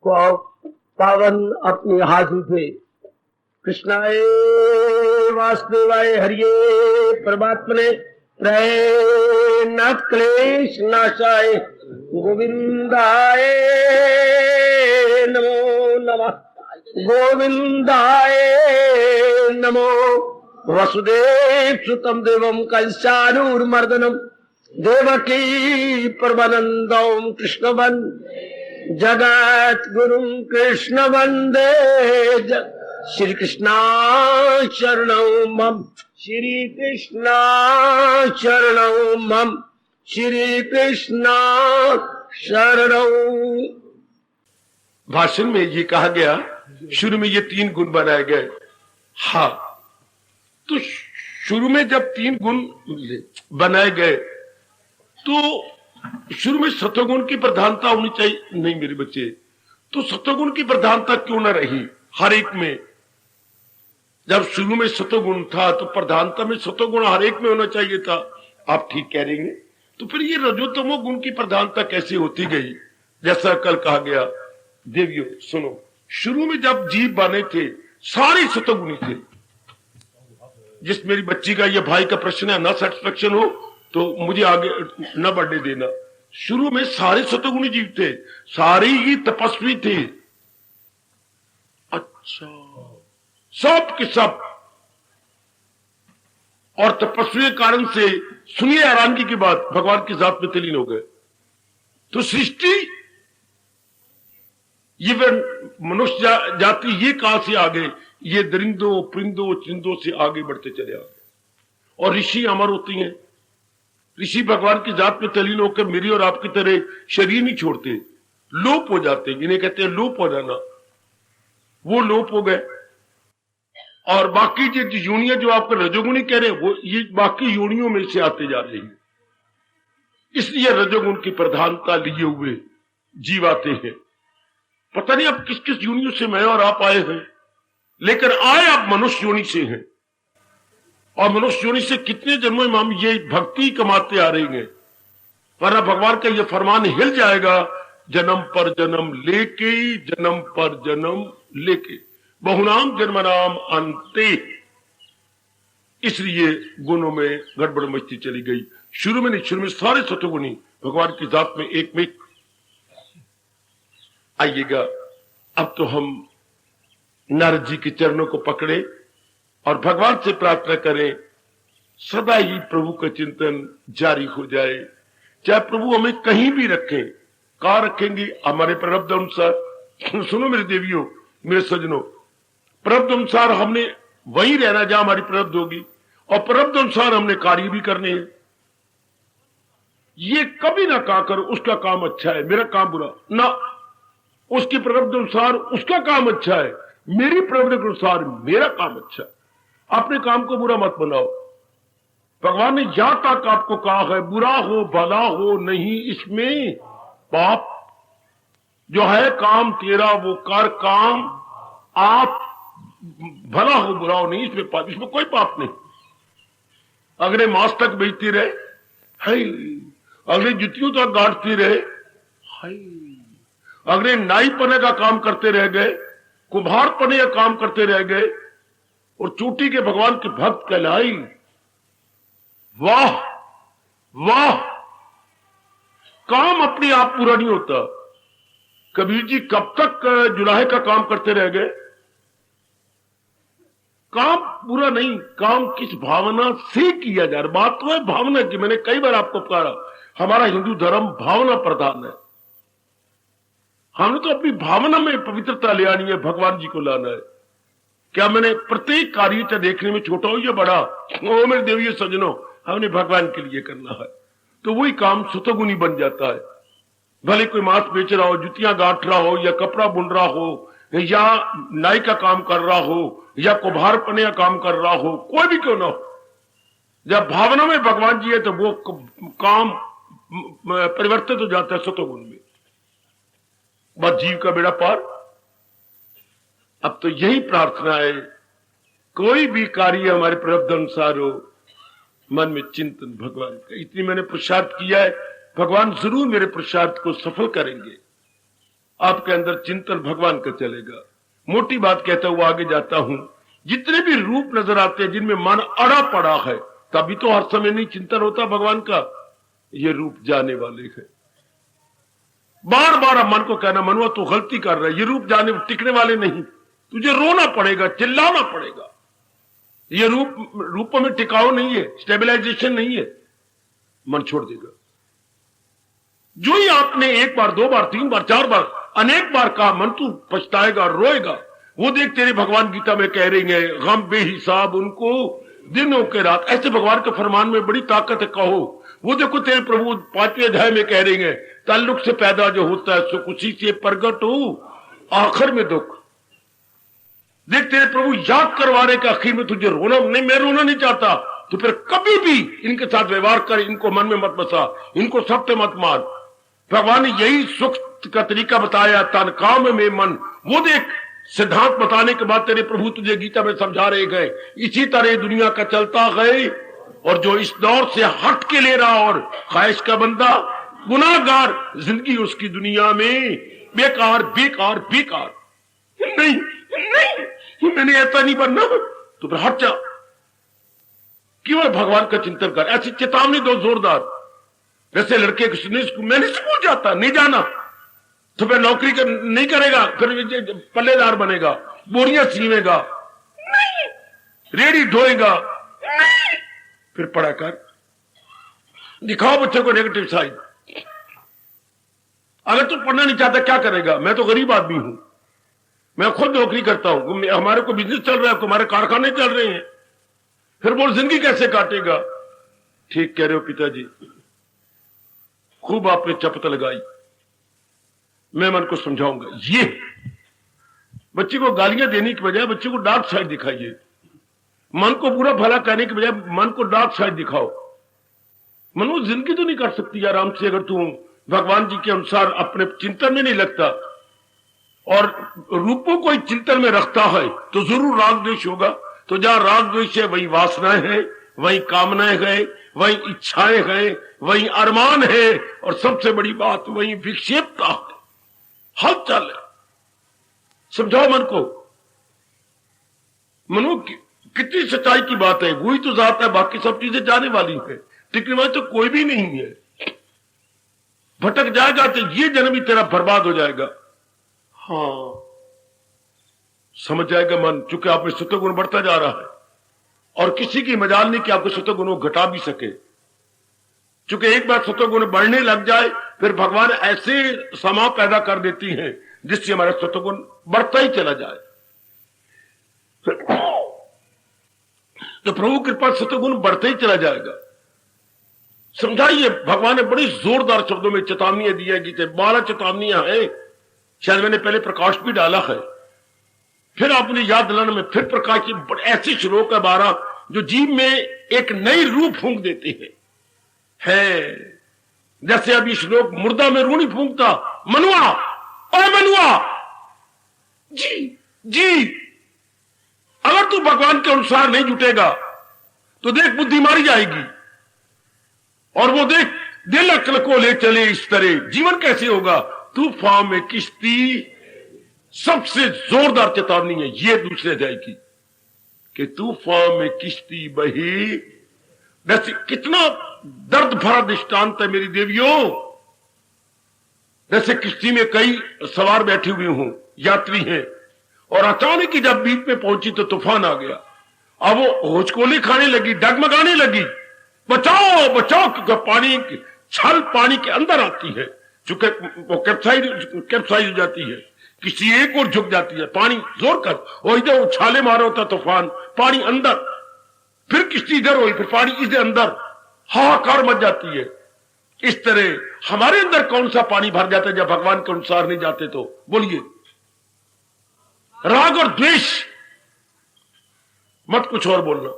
को पावन अपने हाथ उठे। कृष्णाय वासुदेवाय हरिये परमात्मने प्रय न क्लेश नाशाय गोविंदाय नमो नमः। गोविंदाय नमो। वसुदेव सुतम देवम कंसानूरमर्दनम देवकी परमानंदम कृष्ण जगत गुरु कृष्ण वंदे श्री कृष्णा शरणं मम। श्री कृष्णा शरणं मम। श्री कृष्णा शरणं। भाषण में ये कहा गया, शुरू में ये 3 गुण बनाए गए। हाँ, तो शुरू में जब 3 गुण बनाए गए तो शुरू में सत्वगुण की प्रधानता होनी चाहिए। नहीं मेरे बच्चे, तो सत्वगुण की प्रधानता क्यों ना रही हर एक में? जब शुरू में सत्वगुण था तो प्रधानता में सत्वगुण हर एक में होना चाहिए था। आप ठीक कह रहे हैं। तो फिर ये रजोतमो गुण की प्रधानता कैसे होती गई? जैसा कल कहा गया, देवियों सुनो, शुरू में जब जीव बने थे सारे सत्वगुणी थे। जिस मेरी बच्ची का, ये भाई का प्रश्न है, ना सेटिस्फेक्शन हो तो मुझे आगे न बढ़ने देना। शुरू में सारे सतगुणी जीव थे, सारे ही तपस्वी थे। अच्छा, सब के सब। और तपस्वी के कारण से सुनिए हैरानगी की बात, भगवान की जात में तलीन हो गए। तो सृष्टि, ये मनुष्य जाति ये कहां से आगे? ये दरिंदों परिंदों चिंदों से आगे बढ़ते चले आ गए। और ऋषि अमर होती हैं। ऋषि भगवान की जात में तलीन होकर मेरी और आपकी तरह शरीर नहीं छोड़ते, लोप हो जाते। इन्हें कहते हैं लोप हो जाना। वो लोप हो गए। और बाकी जो योनियां जो आपको रजोगुणी कह रहे हैं, वो ये बाकी योनियों में से आते जा रहे हैं। इसलिए रजोगुण की प्रधानता लिए हुए जीव आते हैं। पता नहीं अब किस किस योनियों से मैं और आप आए हैं, लेकिन आए आप मनुष्य योनि से हैं। और मनुष्य योनि से कितने जन्मों में हम ये भक्ति कमाते आ रहे हैं, वरना भगवान का ये फरमान हिल जाएगा, जन्म पर जन्म लेके, जन्म पर जन्म लेके, बहुनाम जन्मनाम अंते। इसलिए गुणों में गड़बड़ मस्ती चली गई। शुरू में नहीं, शुरू में सारे सतगुणी भगवान की जात में एक में। आइएगा, अब तो हम नारद जी के चरणों को पकड़े और भगवान से प्रार्थना करें सदा ही प्रभु का चिंतन जारी हो जाए। चाहे प्रभु हमें कहीं भी रखें, कहां रखेंगे? हमारे प्रारब्ध अनुसार। सुनो मेरे देवियों, मेरे सजनों, प्रारब्ध अनुसार हमने वहीं रहना जहां हमारी प्रारब्ध होगी, और प्रारब्ध अनुसार हमने कार्य भी करने हैं। ये कभी ना कहा करो उसका काम अच्छा है, मेरा काम बुरा ना। उसकी प्रारब्ध अनुसार उसका काम अच्छा है, मेरी प्रारब्ध के अनुसार मेरा काम अच्छा है। अपने काम को बुरा मत बनाओ। भगवान ने यहां तक आपको कहा है, बुरा हो भला हो नहीं, इसमें पाप जो है काम तेरा वो कर काम आप, भला हो बुरा हो नहीं, इसमें पाप, इसमें कोई पाप नहीं। अगले मास तक बेचती रहे, हाय, अगले जुतियों तक गांठती रहे, हाय, अगले नाई पने का काम करते रह गए, कुम्हार पने का काम करते रह गए, और चोटी के भगवान के भक्त कहलाई। वाह वाह, काम अपने आप पूरा नहीं होता। कबीर जी कब तक जुलाहे का काम करते रह गए? काम पूरा नहीं, काम किस भावना से किया जा रहा। बात तो है भावना की। मैंने कई बार आपको कहा, हमारा हिंदू धर्म भावना प्रधान है। हमने तो अपनी भावना में पवित्रता ले आनी है, भगवान जी को लाना है। क्या मैंने प्रत्येक कार्य चाहे देखने में छोटा हो या बड़ा, ओ मेरे देवी सजनों, हमने भगवान के लिए करना है, तो वही काम सतगुणी बन जाता है। भले कोई मांस बेच रहा हो, जुतियां गांठ रहा हो, या कपड़ा बुन रहा हो, या नाई का काम कर रहा हो, या कुम्हार पने का काम कर रहा हो, कोई भी क्यों ना हो, जब भावना में भगवान जी है तो वो काम परिवर्तित हो जाता है सतोगुण में। बस जीव का बेड़ा पार। अब तो यही प्रार्थना है, कोई भी कार्य हमारे प्रारब्ध अनुसार हो, मन में चिंतन भगवान का। इतनी मैंने पुरुषार्थ किया है, भगवान जरूर मेरे पुरुषार्थ को सफल करेंगे। आपके अंदर चिंतन भगवान का चलेगा। मोटी बात कहता हुआ आगे जाता हूं, जितने भी रूप नजर आते हैं जिनमें मन अड़ा पड़ा है, तभी तो हर समय नहीं चिंतन होता भगवान का। ये रूप जाने वाले हैं। बार बार मन को कहना, मनुआ तू गलती कर रहा है, ये रूप जाने टिकने वाले नहीं, तुझे रोना पड़ेगा, चिल्लाना पड़ेगा। ये रूपों में टिकाव नहीं है, स्टेबलाइजेशन नहीं है, मन छोड़ देगा। जो ही आपने एक बार, दो बार, तीन बार, चार बार, अनेक बार कहा, मन तू पछताएगा, रोएगा। वो देख तेरे भगवान गीता में कह रही है, गम बेहिसाब उनको दिनों के रात। ऐसे भगवान के फरमान में बड़ी ताकत है, कहो। वो देखो तेरे प्रभु 5वें अध्याय में कह रही है, ताल्लुक से पैदा जो होता है सुख उसी से प्रगट हो आखिर में दुख। देख तेरे प्रभु याद करवा रहे कि आखिर में तुझे रोना नहीं, मैं रोना नहीं चाहता, तो फिर कभी भी इनके साथ व्यवहार कर, इनको मन में मत बसा, इनको सत्य मत मान। भगवान ने यही सुख का तरीका बताया, तन काम में मन। वो देख सिद्धांत बताने के बाद तेरे प्रभु तुझे गीता में समझा रहे गए, इसी तरह दुनिया का चलता गए। और जो इस दौर से हट के ले रहा और ख्वाहिश का बंदा, गुनाहगार, जिंदगी उसकी दुनिया में बेकार बेकार बेकार। नहीं नहीं, मैंने ऐसा नहीं बनना, तो फिर हट जा, केवल भगवान का चिंतन कर। ऐसी चेतावनी दो जोरदार। जैसे लड़के को मैं नहीं स्कूल जाता, नहीं जाना, तो फिर नौकरी नहीं करेगा, फिर पल्लेदार बनेगा, बोरियां सीवेगा नहीं, रेडी ढोएगा नहीं, फिर पढ़ा कर दिखाओ बच्चे को नेगेटिव साइड। अगर तू पढ़ना नहीं चाहता क्या करेगा? मैं तो गरीब आदमी हूं, मैं खुद नौकरी करता हूं, हमारे को बिजनेस चल रहा है, हमारे कारखाने चल रहे हैं, फिर बोल जिंदगी कैसे काटेगा? ठीक कह रहे हो पिताजी, खूब आपने चपत लगाई, मैं मन को समझाऊंगा। ये बच्चे को गालियां देने की बजाय बच्चे को डार्क साइड दिखाइए। मन को पूरा भला कहने की बजाय मन को डार्क साइड दिखाओ। मनो जिंदगी तो नहीं कर सकती आराम से अगर तू भगवान जी के अनुसार अपने चिंतन में नहीं लगता और रूपों को चिंतन में रखता है, तो जरूर राग द्वेष होगा। तो जहां राग द्वेष है वही वासनाएं है, वही कामनाएं है, वही इच्छाएं है, वही अरमान है, और सबसे बड़ी बात वही विक्षेपता है, हलचल है। समझाओ मन को। मनो कितनी सच्चाई की बात है, वही तो जात है, बाकी सब चीजें जाने वाली है, टिकने वाली तो कोई भी नहीं है। भटक जाएगा तो ये जन्म ही तेरा बर्बाद हो जाएगा। हाँ, समझ जाएगा मन, चूंकि आप में सत्व गुण बढ़ता जा रहा है और किसी की मजाल नहीं कि आपको सत्व गुणों घटा भी सके। चूंकि एक बार सत्व गुण बढ़ने लग जाए फिर भगवान ऐसे समा पैदा कर देती हैं जिससे हमारा सत्व गुण बढ़ता ही चला जाए। तो प्रभु कृपा सत्व गुण बढ़ते ही चला जाएगा। समझाइए, भगवान ने बड़ी जोरदार शब्दों में चेतावनियां दी है। गीता 12 चेतावनियां हैं, शायद मैंने पहले प्रकाश भी डाला है, फिर आपने याद दिलाने में फिर प्रकाश की ऐसे श्लोक है 12 जो जीव में एक नई रूप फूंक देते हैं। जैसे अभी श्लोक मुर्दा में रूणी फूंकता, मनुआ और मनुआ जी जी, अगर तू भगवान के अनुसार नहीं जुटेगा तो देख बुद्धि मारी जाएगी, और वो देख दिल अक्ल को ले चले इस तरह जीवन कैसे होगा? तूफान में किश्ती। सबसे जोरदार चेतावनी है ये दूसरे अध्याय की कि तूफान में किश्ती बही। वैसे कितना दर्द भरा दृष्टांत है मेरी देवियों। जैसे किश्ती में कई सवार बैठे हुए हों, यात्री हैं, और अचानक ही जब बीच में पहुंची तो तूफान आ गया। अब वो होचकोले खाने लगी, डगमगाने लगी, बचाओ बचाओ, क्योंकि पानी छल पानी के अंदर आती है, चूंकि वो कैप्साइज हो जाती है, किसी एक और झुक जाती है, पानी जोर कर, और इधर उछाले मारा होता तूफान, पानी अंदर, फिर किश्ती इधर हुई, फिर पानी इधर अंदर, हाहाकार मच जाती है। इस तरह हमारे अंदर कौन सा पानी भर जाता है जब भगवान के अनुसार नहीं जाते? तो बोलिए, राग और द्वेष। मत कुछ और बोलना,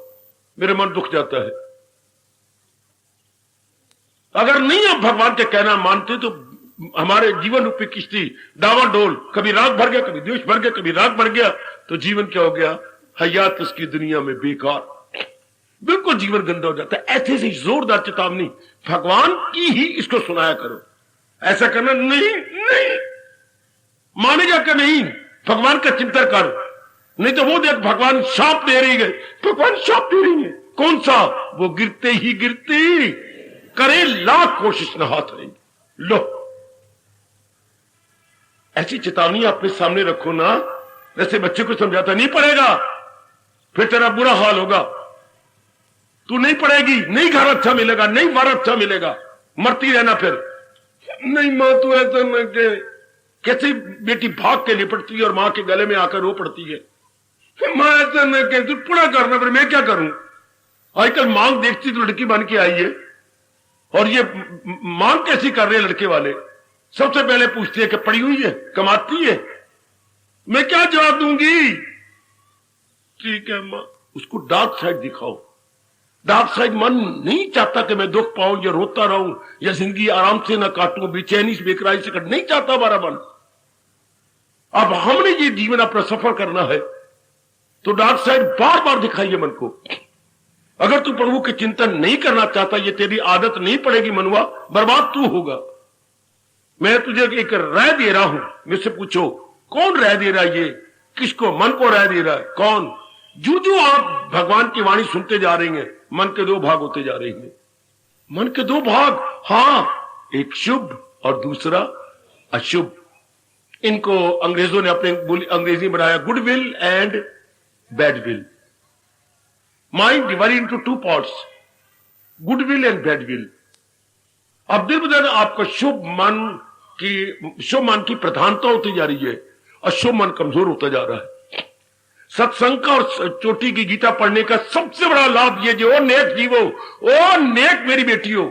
मेरे मन दुख जाता है। अगर नहीं आप भगवान के कहना मानते तो हमारे जीवन रूपी किश्ती डावाडोल, कभी राग भर गया, कभी द्वेष भर गया, कभी राग भर गया, तो जीवन क्या हो गया? हयात उसकी दुनिया में बेकार, बिल्कुल जीवन गंदा हो जाता है। ऐसे से जोरदार चेतावनी भगवान की ही इसको सुनाया करो। ऐसा करना नहीं नहीं, मानेगा कि नहीं? भगवान का चिंतन कर, नहीं तो वो देख भगवान शाप दे रही है, भगवान शाप दे रही है। कौन सा? वो गिरते ही गिरती करे लाख कोशिश न हाथ रहेंगे। लो, ऐसी चेतावनी अपने सामने रखो ना, जैसे बच्चे को समझाता नहीं पड़ेगा फिर तेरा बुरा हाल होगा, तू नहीं पढ़ेगी, नहीं घर अच्छा मिलेगा, नहीं बार अच्छा मिलेगा, मरती रहना फिर। नहीं मां तू ऐसा न के, कैसे बेटी भाग के लिपटती है और मां के गले में आकर रो पड़ती है, मां ऐसा न के, तू पूरा करना, फिर मैं क्या करूं? आजकल मांग देखती तो लड़की बन के आई है, और ये मांग कैसी कर रहे हैं लड़के वाले? सबसे पहले पूछती है कि पड़ी हुई है, कमाती है, मैं क्या जवाब दूंगी? ठीक है मां, उसको डार्क साइड दिखाओ। डार्क साइड मन नहीं चाहता कि मैं दुख पाऊं या रोता रहूं या जिंदगी आराम से ना काटूं, बेचैनी से बेकरारी से कट, नहीं चाहता हमारा मन। अब हमने ये जीवन अपना सफर करना है तो डार्क साइड बार बार दिखाइए मन को। अगर तू प्रभु के चिंतन नहीं करना चाहता, ये तेरी आदत नहीं पड़ेगी मनुआ, बर्बाद तू होगा। मैं तुझे एक राय दे रहा हूं, मुझसे पूछो कौन राय दे रहा है? ये किसको? मन को राय दे रहा है। कौन? जो आप भगवान की वाणी सुनते जा रही हैं, मन के दो भाग होते जा रहे हैं। मन के दो भाग, हां, एक शुभ और दूसरा अशुभ। इनको अंग्रेजों ने अपने अंग्रेजी बनाया good will and bad will. Mind divided into two parts, good will and bad will. अब दिन ब दिन आपका शुभ मन की प्रधानता होती जा रही है, अशुभ मन कमजोर होता जा रहा है। सत्संग का और चोटी की गीता पढ़ने का सबसे बड़ा लाभ ये जो नेक जीवो, ओ नेक मेरी बेटियों,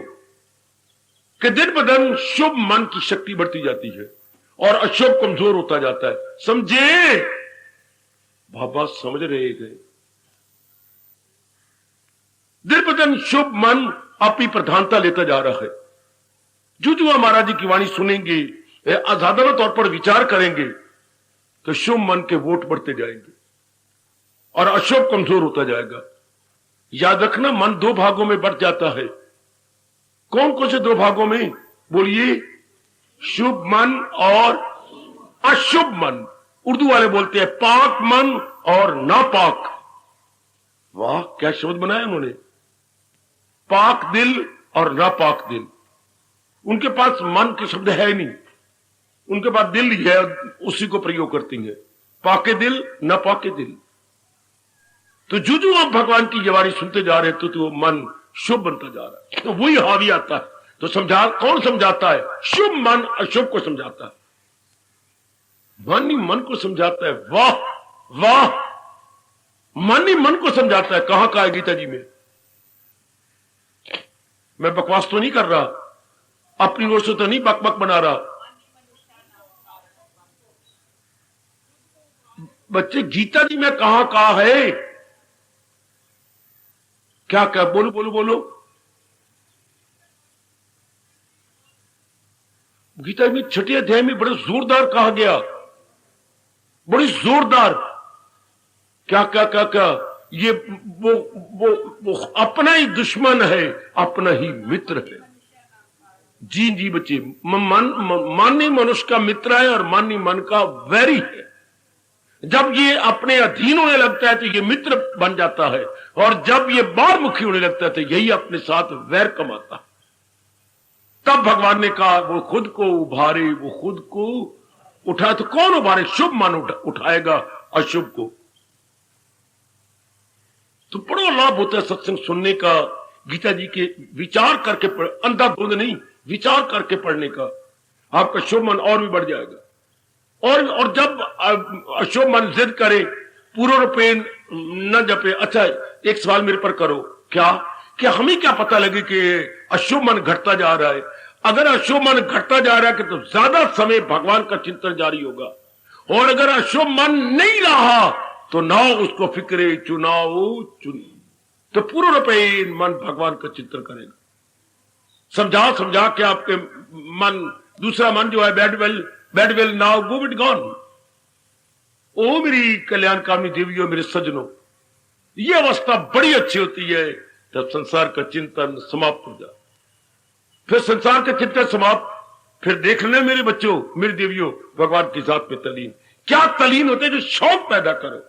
कि दिन ब दिन शुभ मन की शक्ति बढ़ती जाती है और अशुभ कमजोर होता जाता है। समझे बाबा? समझ रहे गए? दिन ब दिन शुभ मन अपनी प्रधानता लेता जा रहा है। जो महाराज जी की वाणी सुनेंगे, आजादाना तौर पर विचार करेंगे, तो शुभ मन के वोट बढ़ते जाएंगे और अशुभ कमजोर होता जाएगा। याद रखना, मन दो भागों में बढ़ जाता है। कौन कौन से दो भागों में? बोलिए। शुभ मन और अशुभ मन। उर्दू वाले बोलते हैं पाक मन और नापाक। वाह, क्या शब्द बनाया उन्होंने! पाक दिल और नापाक दिल। उनके पास मन के शब्द है नहीं, उनके पास दिल ही है, उसी को प्रयोग करती है। पाके दिल, नापाके दिल। तो जो आप भगवान की वाणी सुनते जा रहे तो वो मन शुभ बनता जा रहा है, तो वही हावी आता है। तो कौन समझाता है? शुभ मन अशुभ को समझाता है, मन ही मन को समझाता है। वाह वाह, मन ही मन को समझाता है। कहां का है गीता जी में? मैं बकवास तो नहीं कर रहा, अपनी ओर से तो नहीं बकबक बना रहा। बच्चे, गीता जी में कहां कहा है? क्या क्या? बोलो बोलो बोलो। गीता में छठे अध्याय में बड़े जोरदार कहा गया, बड़ी जोरदार। क्या क्या क्या क्या? ये वो अपना ही दुश्मन है, अपना ही मित्र है। जी जी बच्चे, मन ही मनुष्य का मित्र है और मन ही मन का वैरी है। जब ये अपने अधीन होने लगता है तो ये मित्र बन जाता है, और जब ये बारमुखी होने लगता है तो यही अपने साथ वैर कमाता है। तब भगवान ने कहा वो खुद को उभारे, वो खुद को उठाए। तो कौन उभारे? शुभ मन उठाएगा अशुभ को। तो बड़ा लाभ होता है सत्संग सुनने का, गीता जी के विचार करके अंधाधुंध नहीं, विचार करके पढ़ने का। आपका शुभ मन और भी बढ़ जाएगा। और जब अशुभ मन जिद करे, पूर्ण रूपेण न जपे। अच्छा, एक सवाल मेरे पर करो, क्या कि हमें क्या पता लगे कि अशुभ मन घटता जा रहा है? अगर अशुभ मन घटता जा रहा है तो ज्यादा समय भगवान का चिंतन जारी होगा, और अगर अशुभ मन नहीं रहा तो ना उसको फिक्रे चुनाव चुनी, तो पूर्ण रूपेण मन भगवान का चिंतन करेगा। समझा समझा के आपके मन, दूसरा मन जो है bad will now go it gone. ओ मेरी कल्याणकामी देवियों, मेरे सज्जनों, ये अवस्था बड़ी अच्छी होती है जब संसार का चिंतन समाप्त हो जाए। फिर संसार का चिंतन समाप्त, फिर देख लेना मेरे बच्चों, मेरी देवियों, भगवान की जात पे तलीन। क्या तलीन होते हैं? जो शौक पैदा करो,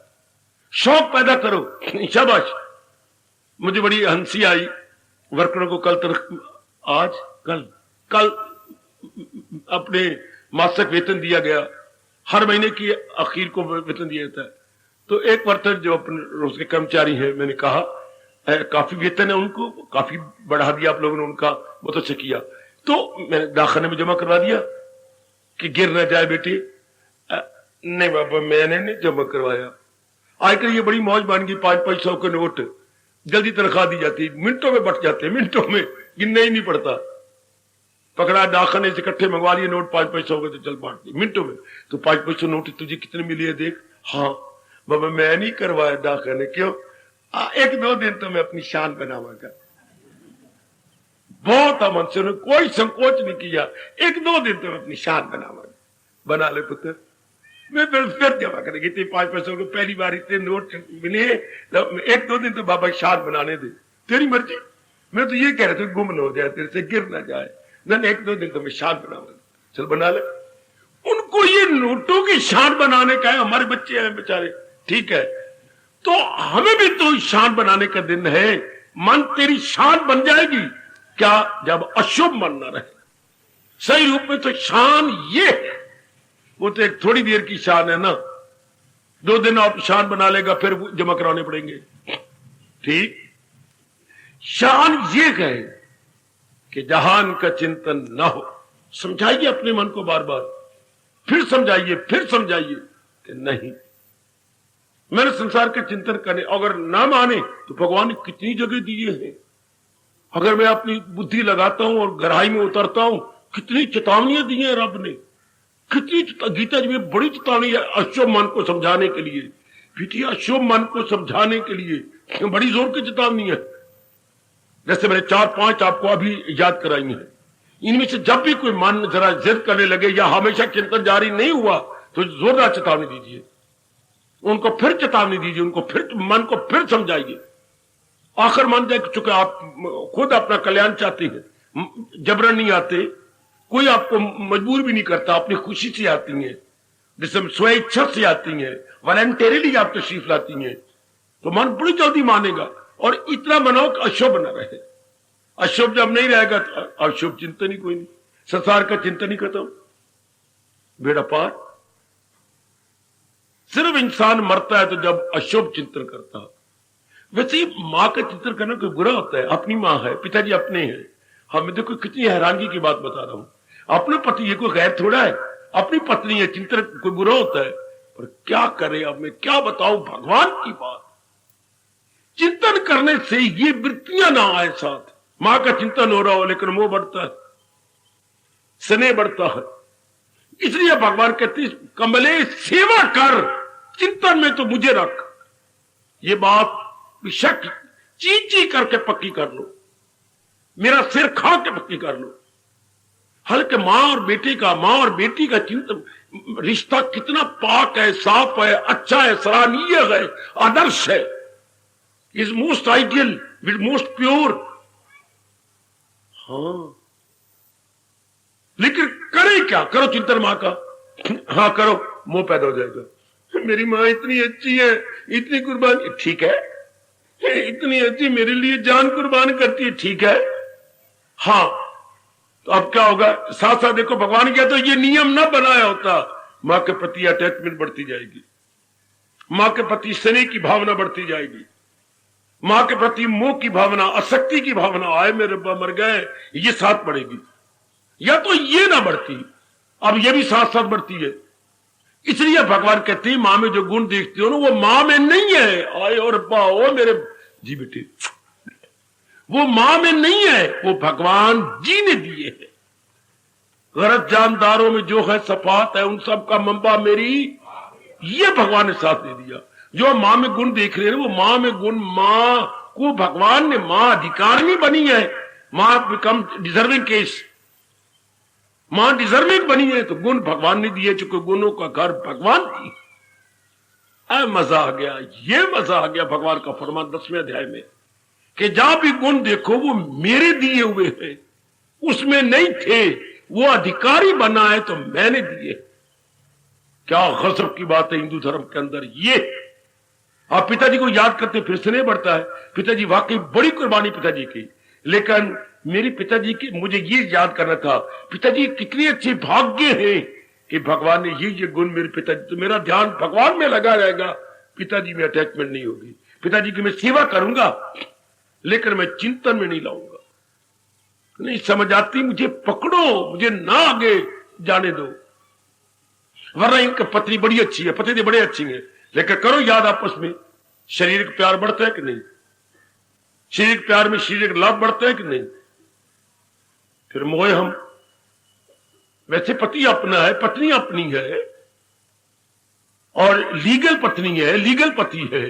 शौक पैदा करो। शाबाश। मुझे बड़ी हंसी आई, वर्करों को कल तक, आज कल अपने मासिक वेतन दिया गया, हर महीने की आखिर को वेतन दिया जाता है। तो एक वर्कर जो अपने रोज के कर्मचारी हैं, मैंने कहा काफी वेतन है उनको, काफी बढ़ा दिया आप लोगों ने उनका, बहुत अच्छा किया। तो मैंने डाकखाने में जमा करवा दिया कि गिर ना जाए बेटी। नहीं बाबा मैंने नहीं जमा करवाया। आजकल ये बड़ी मौज बन गई, 5-5 सौ के नोट जल्दी तनख्वाह दी जाती, मिनटों में बट जाते, मिनटों में, गिनना ही नहीं पड़ता। पकड़ा, डाकखाने से इकट्ठे मंगवा लिए नोट 5-5 सौ के, तो चल बांट दिए मिनटों में। तो 5-5 सौ नोट तुझे कितने मिले देख। हाँ बाबा मैं नहीं करवाया डाकखाने। क्यों? 1-2 दिन तो मैं अपनी शान बनावागा। बहुत अमन से उन्होंने कोई संकोच नहीं किया, 1-2 दिन तो मैं अपनी शान बनावागा। बना ले पुत्र, मैं फिर जमा करेगी। 5-5 सौ के पहली बार इतने नोट मिले, तो 1-2 दिन तो बाबा शान बनाने दे, तेरी मर्जी। मैं तो ये कह रहा था गुम न हो जाए, तेरे से गिर ना जाए। नहीं 1-2 दिन तो मैं शान बनाऊंगा। चल बना ले। उनको ये नोटों की शान बनाने का है, हमारे बच्चे हैं बेचारे, ठीक है। तो हमें भी तो शान बनाने का दिन है। मन तेरी शान बन जाएगी क्या? जब अशुभ मन न रहे। सही रूप में तो शान ये है, वो तो एक थोड़ी देर की शान है ना, 2 दिन आप शान बना लेगा, फिर जमा कराने पड़ेंगे, ठीक। शान ये है कि जहान का चिंतन ना हो। समझाइए अपने मन को बार बार, फिर समझाइए कि नहीं, मैंने संसार के चिंतन करने, अगर ना माने तो भगवान ने कितनी जगह दिए हैं। अगर मैं अपनी बुद्धि लगाता हूं और गहराई में उतरता हूं, कितनी चेतावनियां दी हैं रब ने, कितनी गीता जी में बड़ी चेतावनी है अशुभ मन को समझाने के लिए। बेटी अशुभ मन को समझाने के लिए बड़ी जोर की चेतावनी है। जैसे मैंने 4-5 आपको अभी याद कराई हैं। इनमें से जब भी कोई मन जरा जिद करने लगे या हमेशा चिंतन जारी नहीं हुआ, तो जोरदार चेतावनी दीजिए, उनको फिर चेतावनी दीजिए, उनको फिर मन को फिर समझाइए। आखिर मान जाए, चूंकि आप खुद अपना कल्याण चाहते हैं, जबरन नहीं आते, कोई आपको मजबूर भी नहीं करता, अपनी खुशी से आती हैं, जिसमें स्वेच्छा से आती हैं, वॉलंटरीली आप तशरीफ लाती हैं, तो मन बड़ी जल्दी मानेगा। और इतना मनाओ कि अशुभ न रहे। अशुभ जब नहीं रहेगा तो अशुभ चिंतन ही कोई नहीं, संसार का चिंतन ही खत्म, बेड़ा पार। सिर्फ इंसान मरता है तो जब अशुभ चिंतन करता है। वैसे ही मां का चिंतन करना कोई बुरा होता है? अपनी मां है, पिताजी अपने हैं। हमें देखो कितनी हैरानगी की बात बता रहा हूं, अपने पति, ये कोई गैर थोड़ा है, अपनी पत्नी है, चिंतन कोई बुरा होता है? पर क्या करे, अब मैं क्या बताऊं भगवान की बात। चिंतन करने से ये वृत्तियां ना आए साथ। मां का चिंतन हो रहा हो लेकिन मोह बढ़ता है, स्नेह बढ़ता है, इसलिए भगवान कहते कमले सेवा कर, चिंतन में तो मुझे रख। ये बात शक चीची करके पक्की कर लो, मेरा सिर खा के पक्की कर लो। हल्के मां और बेटी का चिंतन, रिश्ता कितना पाक है, साफ है, अच्छा है, सराहनीय है, आदर्श है, is most ideal, with most pure. हाँ, लेकिन करे क्या? करो चिंतन मां का, हाँ करो, मोह पैदा हो जाएगा। मेरी मां इतनी अच्छी है, इतनी कुर्बानी, ठीक है, इतनी अच्छी, मेरे लिए जान कुर्बान करती है, ठीक है, हाँ। तो अब क्या होगा? साथ साथ देखो, भगवान क्या तो ये नियम ना बनाया होता, मां के प्रति अटैचमेंट बढ़ती जाएगी, मां के प्रति स्नेह की भावना बढ़ती जाएगी, मां के प्रति मोह की भावना, आसक्ति की भावना, आए मेरे रब्बा मर गए, ये साथ बढ़ेगी। या तो ये ना बढ़ती, अब ये भी साथ साथ बढ़ती है। इसलिए भगवान कहते हैं मां में जो गुण देखते हो ना, वो मां में नहीं है। आए और रब्बा, ओ मेरे जी बेटे, वो मां में नहीं है, वो भगवान जी ने दिए हैं। गरज जानदारों में जो है सफात है, उन सब का मंबा मेरी, ये भगवान ने साथ दे दिया। जो मां में गुण देख रहे हैं, वो मां में गुण, मां को भगवान ने, मां अधिकारिणी बनी है, मां बिकम डिजर्विंग केस, मां डिजर्विंग बनी है, तो गुण भगवान ने दिए, चूंकि गुणों का घर भगवान दी। मजा आ गया, ये मजा आ गया भगवान का फरमान 10वें अध्याय में, कि जहां भी गुण देखो वो मेरे दिए हुए हैं, उसमें नहीं थे, वो अधिकारी बना है तो मैंने दिए। क्या गजब की बात है हिंदू धर्म के अंदर ये। आप पिताजी को याद करते फिर से नहीं बढ़ता है। पिताजी वाकई बड़ी कुर्बानी पिताजी की, लेकिन मेरे पिताजी की मुझे ये याद करना था, पिताजी कितने अच्छे भाग्य हैं कि भगवान ने ये गुण मेरे पिताजी, तो मेरा ध्यान भगवान में लगा रहेगा, पिताजी में अटैचमेंट नहीं होगी। पिताजी की मैं सेवा करूंगा लेकिन मैं चिंतन में नहीं लाऊंगा। नहीं समझ आती मुझे पकड़ो, मुझे ना आगे जाने दो। वरना इनकी पत्नी बड़ी अच्छी है, पति बड़े अच्छी है, लेकिन करो याद आपस में, शारीरिक प्यार बढ़ता है कि नहीं? शारीरिक प्यार में शारीरिक लाभ बढ़ता है कि नहीं? फिर मोए हम वैसे पति अपना है, पत्नी अपनी है, और लीगल पत्नी है, लीगल पति है,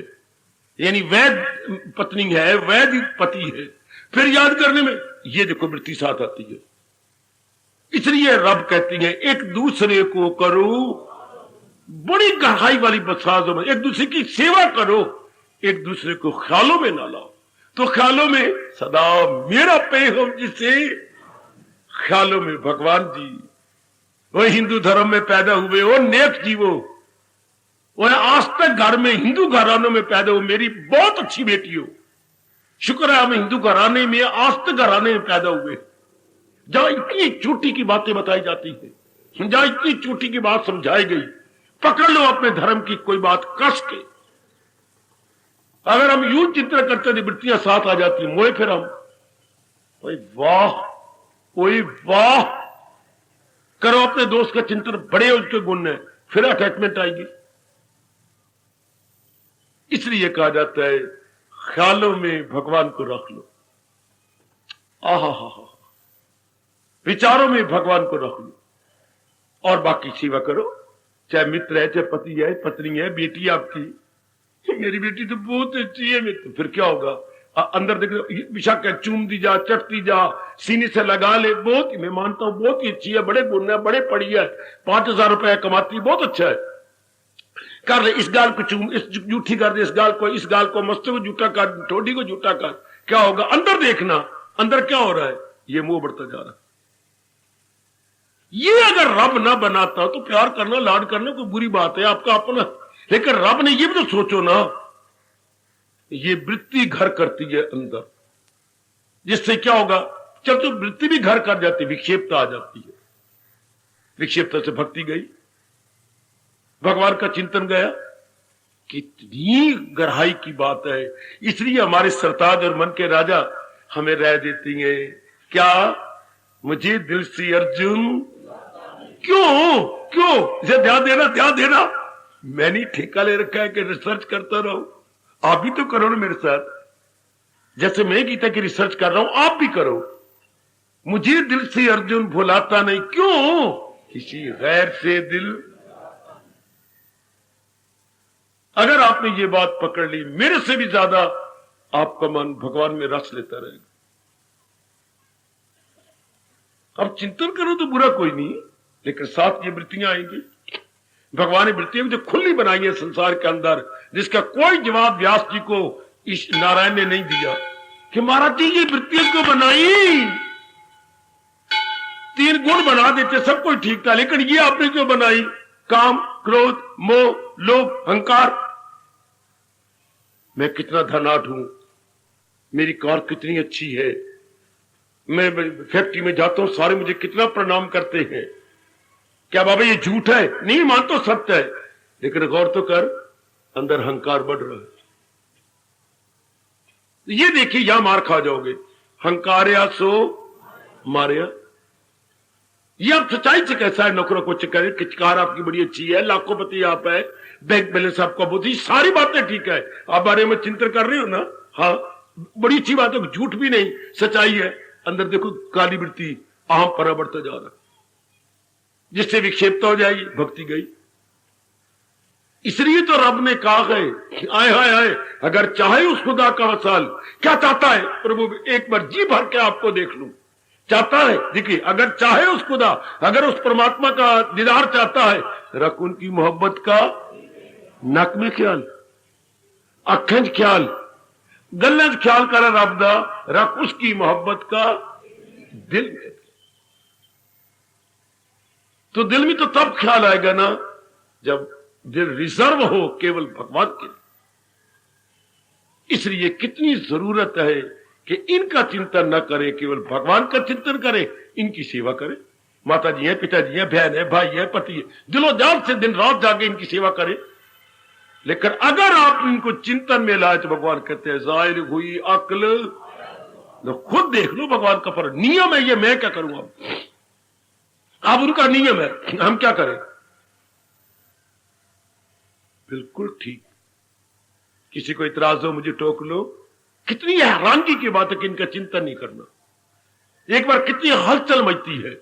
यानी वैध पत्नी है, वैध पति है। फिर याद करने में ये देखो वृत्ति साथ आती है। इसलिए रब कहती है एक दूसरे को करो, बड़ी गहराई वाली बसाजों में एक दूसरे की सेवा करो, एक दूसरे को ख्यालों में ना लाओ। तो ख्यालों में सदा मेरा पैगम, जिसे ख्यालों में भगवान जी, वो हिंदू धर्म में पैदा हुए, वो नेक जीवो, वो आज तक घर में हिंदू घरानों में पैदा हो, मेरी बहुत अच्छी बेटी हो। शुक्र है हम हिंदू घराने में, आज तक घराने में पैदा हुए, जहां इतनी चोटी की बातें बताई जाती है, जहां इतनी चोटी की बात समझाई गई। पकड़ लो अपने धर्म की कोई बात कस के। अगर हम यूं चिंतन करते थे वृत्तियां साथ आ जाती, मोए फिर हम कोई वाह, कोई वाह करो अपने दोस्त का चिंतन, बड़े उसके गुण है, फिर अटैचमेंट आएगी। इसलिए कहा जाता है ख्यालों में भगवान को रख लो। आहा हा हा, विचारों में भगवान को रख लो और बाकी सेवा करो, चाहे मित्र है, चाहे पति है, पत्नी है, बेटी आपकी, मेरी बेटी तो बहुत अच्छी है, तो फिर क्या होगा? अंदर देख विशाखा चूम दी जा, चटती जा, सीने से लगा ले, बहुत ही मैं मानता हूं बहुत ही अच्छी है, बड़े गुण है, बड़े पढ़ी है, 5,000 रुपया कमाती, बहुत अच्छा है, कर ले, इस गाल को चूम, इस जूठी कर दे, इस गाल को मस्त को जूठा कर, ठोडी को जूठा कर, क्या होगा? अंदर देखना, अंदर क्या हो रहा है? ये मुंह बढ़ता जा रहा है। ये अगर रब ना बनाता तो प्यार करना, लाड करना कोई बुरी बात है, आपका अपना, लेकिन रब ने ये भी तो सोचो ना, ये वृत्ति घर करती है अंदर, जिससे क्या होगा? जब तो वृत्ति भी घर कर जाती, विक्षेपता आ जाती है, विक्षेपता से भक्ति गई, भगवान का चिंतन गया। कितनी गहराई की बात है। इसलिए हमारे सरताज और मन के राजा हमें राय देती हैं, क्या मुझे दिल से अर्जुन क्यों इसे ध्यान देना, मैंने ठेका ले रखा है कि रिसर्च करता रहूं, आप भी तो करो ना मेरे साथ, जैसे मैं गीता की रिसर्च कर रहा हूं आप भी करो। मुझे दिल से अर्जुन भुलाता नहीं, क्यों? किसी गैर से दिल। अगर आपने ये बात पकड़ ली, मेरे से भी ज्यादा आपका मन भगवान में रस लेता रहेगा। अब चिंतन करो तो बुरा कोई नहीं, लेकिन साथ ये वृत्तियां आएंगी। भगवान ने वृत्तियां भी तो खुली बनाई है संसार के अंदर, जिसका कोई जवाब व्यास जी को इस नारायण ने नहीं दिया कि महाराज जी ये वृत्तियां क्यों बनाई? 3 गुण बना देते, सब कुछ ठीक था, लेकिन ये आपने क्यों बनाई? काम, क्रोध, मोह, लोभ, अहंकार। मैं कितना धनाढ्य हूं, मेरी कार कितनी अच्छी है, मैं फैक्ट्री में जाता हूं, सारे मुझे कितना प्रणाम करते हैं। क्या बाबा ये झूठ है? नहीं मानता, सत्य है, लेकिन गौर तो कर, अंदर अहंकार बढ़ रहा है। ये देखिए यहां मार खा जाओगे, हंकार्या सो मारिया। ये आप सच्चाई से कैसा है? नौकरों को चिकार, किचकार आपकी बड़ी अच्छी है, लाखोंपति आप है, बैंक बैलेंस आपका बहुत ही, सारी बातें ठीक है, आप बारे में चिंतन कर रहे हो ना, हाँ बड़ी अच्छी बात है, झूठ भी नहीं, सच्चाई है। अंदर देखो काली वृत्ति, अहम परा बढ़ता जा रहा, जिससे विक्षेपता हो जाएगी, भक्ति गई। इसलिए तो रब ने कहा है, आए हाय हाय, अगर चाहे उस खुदा का वसाल, क्या चाहता है प्रभु? एक बार जी भर के आपको देख लूं, चाहता है, देखिए अगर चाहे उस खुदा, अगर उस परमात्मा का दीदार चाहता है, रख उनकी मोहब्बत का नक में ख्याल, अखंड ख्याल, गलत ख्याल कर रब दा, रख उसकी मोहब्बत का दिल में। तो दिल में तो तब ख्याल आएगा ना जब दिल रिजर्व हो केवल भगवान के लिए। इसलिए कितनी जरूरत है कि इनका चिंतन न करे, केवल भगवान का चिंतन करे, इनकी सेवा करे। माता जी है, पिताजी है, बहन है, भाई है, पति है, दिलो जान से दिन रात जाके इनकी सेवा करे। लेकिन अगर आप इनको चिंतन में लाए तो भगवान कहते हैं जाहिर हुई अक्ल। तो खुद देख लो भगवान का पर नियम है ये, मैं क्या करूंगा? अब उनका नियम है, हम क्या करें? बिल्कुल ठीक। किसी को इतराज हो मुझे टोक लो। कितनी हैरानगी की बात है कि इनका चिंतन नहीं करना। एक बार कितनी हलचल मचती है,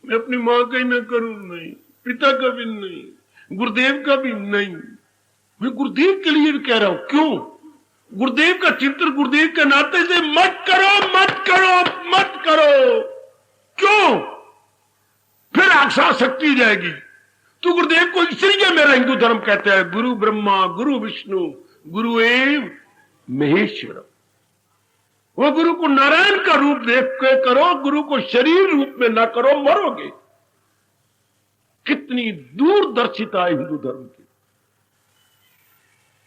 मैं अपनी मां का ही न करूं, नहीं पिता का भी नहीं, गुरुदेव का भी नहीं। मैं गुरुदेव के लिए भी कह रहा हूं, क्यों? गुरुदेव का चिंतन गुरुदेव के नाते से मत करो, मत करो, मत करो। क्यों? फिर आशा शक्ति जाएगी। तो गुरुदेव को इसलिए मेरा हिंदू धर्म कहता है गुरु ब्रह्मा गुरु विष्णु गुरु एव महेश्वर। वो गुरु को नारायण का रूप देख के करो, गुरु को शरीर रूप में ना करो, मरोगे। कितनी दूरदर्शिता है हिंदू धर्म की।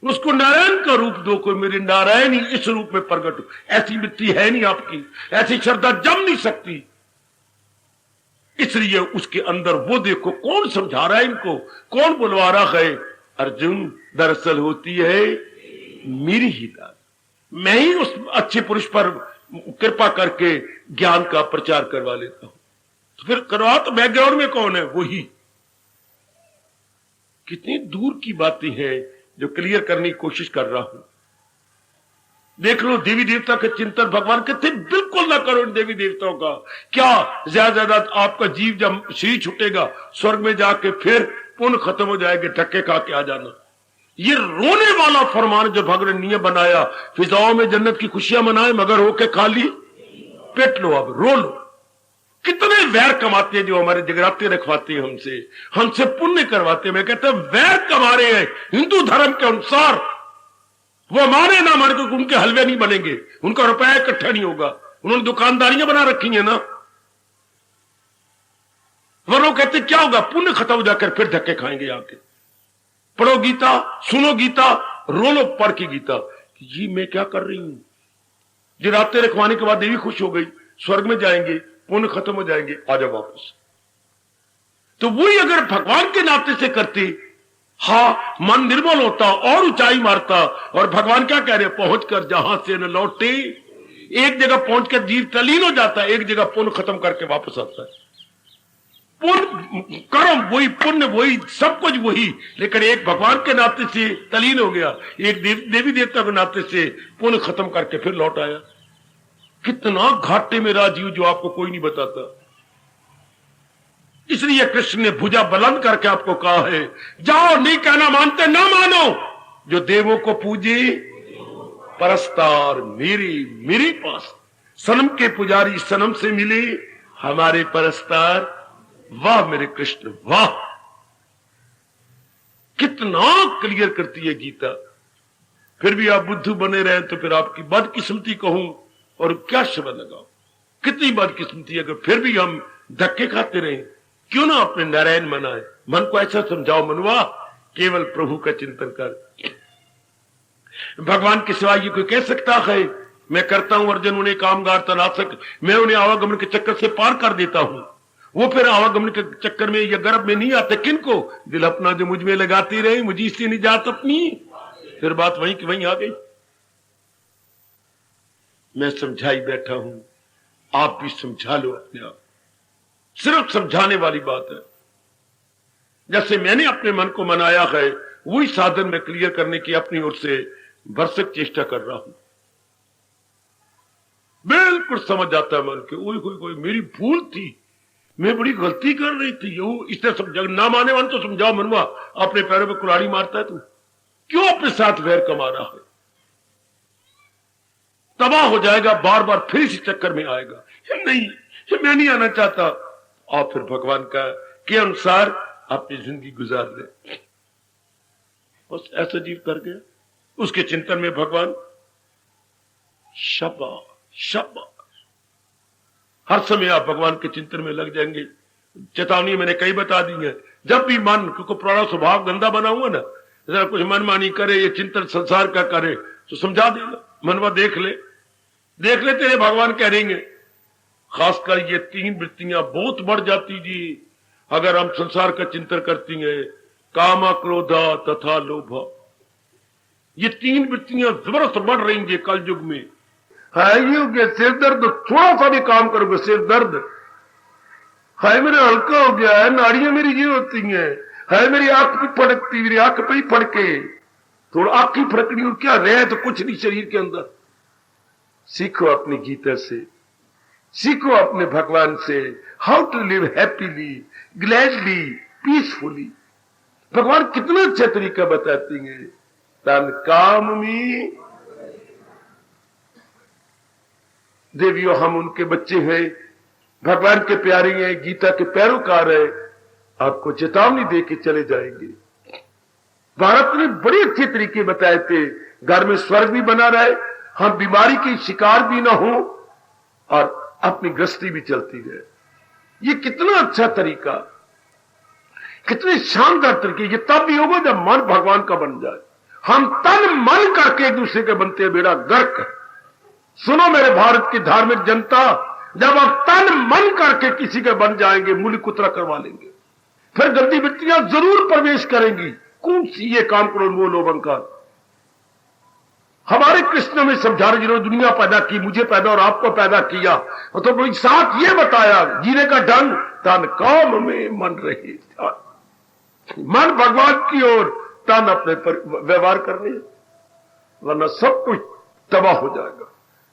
उसको नारायण का रूप दो, कोई मेरे नारायण ही इस रूप में प्रकट हो। ऐसी मिट्टी है नहीं आपकी, ऐसी श्रद्धा जम नहीं सकती। इसलिए उसके अंदर वो देखो कौन समझा रहा है इनको, कौन बुलवा रहा है। अर्जुन दरअसल होती है मेरी ही दास। मैं ही उस अच्छे पुरुष पर कृपा करके ज्ञान का प्रचार करवा लेता हूं। तो फिर करवा तो बैकग्राउंड में कौन है? वही। कितनी दूर की बातें हैं जो क्लियर करने की कोशिश कर रहा हूं। देख लो देवी देवता के चिंतन भगवान कहते बिल्कुल ना करो इन देवी देवताओं का। क्या ज्यादा ज्यादा आपका जीव जब शरीर छूटेगा स्वर्ग में जाके फिर पुण्य खत्म हो जाएंगे, धक्के खा के आ जाना। ये रोने वाला फरमान जो भगवान ने नियम बनाया, फिजाओं में जन्नत की खुशियां मनाए मगर होके खाली पेट लो, अब रो लो। कितने वैर कमाते हैं जो हमारे जगराते रखवाते हैं, हमसे पुण्य करवाते हैं। मैं कहता हूं वैर कमा रहे हैं हिंदू धर्म के अनुसार। वो माने ना माने तो उनके हलवे नहीं बनेंगे, उनका रुपया इकट्ठा नहीं होगा। उन्होंने दुकानदारियां बना रखी है ना। वरना कहते क्या होगा, पुण्य खत्म हो जाकर फिर धक्के खाएंगे आके। पढ़ो गीता, सुनो गीता, रो लो पढ़ की गीता कि जी मैं क्या कर रही हूं। जगराते रखवाने के बाद देवी खुश हो गई, स्वर्ग में जाएंगे, पुण्य खत्म हो जाएंगे, आ जाओ वापस। तो वही अगर भगवान के नाते से करते, हाँ मन निर्मल होता और ऊंचाई मारता। और भगवान क्या कह रहे हैं, पहुंचकर जहां से न लौटे। एक जगह पहुंचकर जीव तलीन हो जाता है, एक जगह पुण्य खत्म करके वापस आता है। पुण्य कर्म वही, पुण्य वही, सब कुछ वही, लेकिन एक भगवान के नाते से तलीन हो गया, एक देवी देवता के नाते से पुण्य खत्म करके फिर लौट आया। कितना घाटे में रहा जीव जो आपको कोई नहीं बताता। इसलिए कृष्ण ने भुजा बुलंद करके आपको कहा है जाओ, नहीं कहना मानते ना मानो, जो देवों को पूजे परस्तार मेरे पास। सनम के पुजारी सनम से मिले, हमारे परस्तार वाह मेरे कृष्ण वाह। कितना क्लियर करती है गीता। फिर भी आप बुद्धू बने रहे तो फिर आपकी बदकिस्मती कहूं और क्या शब्द लगाओ। कितनी बदकिस्मती अगर फिर भी हम धक्के खाते रहे। क्यों ना अपने नारायण मनाए, मन को ऐसा समझाओ मनवा, केवल प्रभु का चिंतन कर। भगवान के सिवा ये कोई कह सकता है मैं करता हूं अर्जुन उन्हें कामगार तनाशक, मैं उन्हें आवागमन के चक्कर से पार कर देता हूं। वो फिर आवागमन के चक्कर में या गर्भ में नहीं आते। किनको? दिल अपना जो मुझ में लगाती रहे, मुझे इससे निजात अपनी। फिर बात वहीं की वहीं आ गई। मैं समझाई बैठा हूं, आप भी समझा लो अपने आप। सिर्फ समझाने वाली बात है। जैसे मैंने अपने मन को मनाया है, वही साधन में क्लियर करने की अपनी ओर से भरसक चेष्टा कर रहा हूं। बिल्कुल समझ आता है मन के, कोई मेरी भूल थी, मैं बड़ी गलती कर रही थी। वो इसने समझा ना माने मन तो समझाओ मनवा, अपने पैरों में कुल्हाड़ी मारता है तू। क्यों अपने साथ वैर कमा रहा है? तबाह हो जाएगा, बार बार फिर इसी चक्कर में आएगा। नहीं, मैं नहीं आना चाहता। और फिर भगवान का के अनुसार अपनी जिंदगी गुजार ले। बस ऐसा जीव कर गया, उसके चिंतन में भगवान शाबाश शाबाश। हर समय आप भगवान के चिंतन में लग जाएंगे, चेतावनी मैंने कई बता दी है। जब भी मन, क्योंकि पुराना स्वभाव गंदा बना हुआ ना, जरा कुछ मनमानी करे, ये चिंतन संसार का करे, तो समझा देगा, मनवा देख ले तेरे भगवान कह देंगे। खासकर ये 3 वृत्तियां बहुत बढ़ जाती जी अगर हम संसार का चिंतन करती हैं, कामा क्रोधा तथा लोभा। ये 3 वृत्तियां जबरदस्त बढ़ रही हैं कल युग में। है ये सिर दर्द, थोड़ा सा भी काम करोगे सिर दर्द, है मेरा हल्का हो गया है, नाड़ियां मेरी ये होती है मेरी आंख भी फड़कती, मेरी आंख पे ही फड़के, थोड़ा आंख ही फड़कनी, और क्या रहे तो कुछ नहीं शरीर के अंदर। सीखो अपनी गीता से, सीखो अपने भगवान से, how to live happily, gladly, peacefully. भगवान कितना अच्छा तरीका बताते हैं। तन काम में देवियों, हम उनके बच्चे हैं, भगवान के प्यारे हैं, गीता के पैरोकार है, आपको चेतावनी दे के चले जाएंगे। भारत ने बड़े अच्छे तरीके बताए थे, घर में स्वर्ग भी बना रहे, हम बीमारी के शिकार भी ना हो, और अपनी गृहस्थी भी चलती रहे। ये कितना अच्छा तरीका, कितने शानदार तरीके। ये तब भी होगा जब मन भगवान का बन जाए। हम तन मन करके एक दूसरे के बनते हैं, बेड़ा गर्क। सुनो मेरे भारत की धार्मिक जनता, जब आप तन मन करके किसी के बन जाएंगे, मूली कुतरा करवा लेंगे, फिर गंदी वृत्तियां जरूर प्रवेश करेंगी। कौन सी ये काम करो वो लोभंकार। हमारे कृष्ण में समझा रहे, जिन्होंने दुनिया पैदा की, मुझे पैदा और आपको पैदा किया, तो साथ ये बताया जीने का ढंग, तन काम में मन रहे, मन भगवान की ओर, तन अपने पर व्यवहार करने, वरना सब कुछ तबाह हो जाएगा।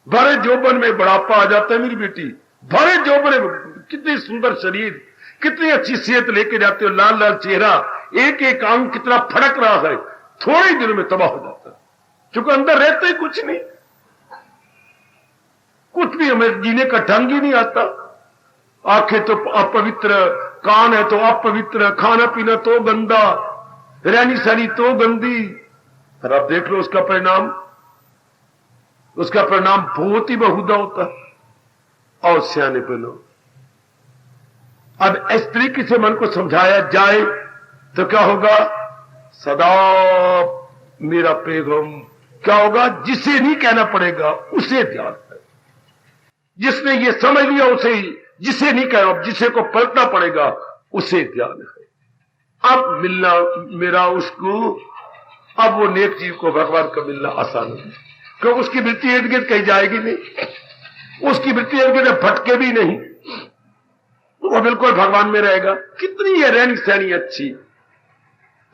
भरे जोबन में बुढ़ापा आ जाता है मेरी बेटी, भरे जोबन में कितनी सुंदर शरीर, कितनी अच्छी सेहत लेके जाते हो, लाल लाल चेहरा, एक एक अंग कितना फड़क रहा है, थोड़े ही दिनों में तबाह हो जाता है, क्योंकि अंदर रहते ही कुछ नहीं, कुछ भी हमें जीने का ढंग ही नहीं आता। आंखें तो अपवित्र, कान है तो अपवित्र, खाना पीना तो गंदा, रहनी सहनी तो गंदी। और आप देख लो उसका परिणाम, उसका परिणाम बहुत ही बहुधा होता है। और सियाने बनो। अब इस तरीके से मन को समझाया जाए तो क्या होगा, सदा मेरा पैगम, क्या होगा, जिसे नहीं कहना पड़ेगा उसे ध्यान है, जिसने ये समझ लिया उसे ही, जिसे नहीं कहना, जिसे को पलटना पड़ेगा उसे ध्यान है। अब मिलना मेरा उसको, अब वो नेक जीव को भगवान का मिलना आसान है, क्योंकि उसकी वृत्ति इर्द गिर्द कहीं जाएगी नहीं, उसकी वृत्ति इर्द गिर्द भटके भी नहीं, वो बिल्कुल भगवान में रहेगा। कितनी है रहनी सहनी अच्छी,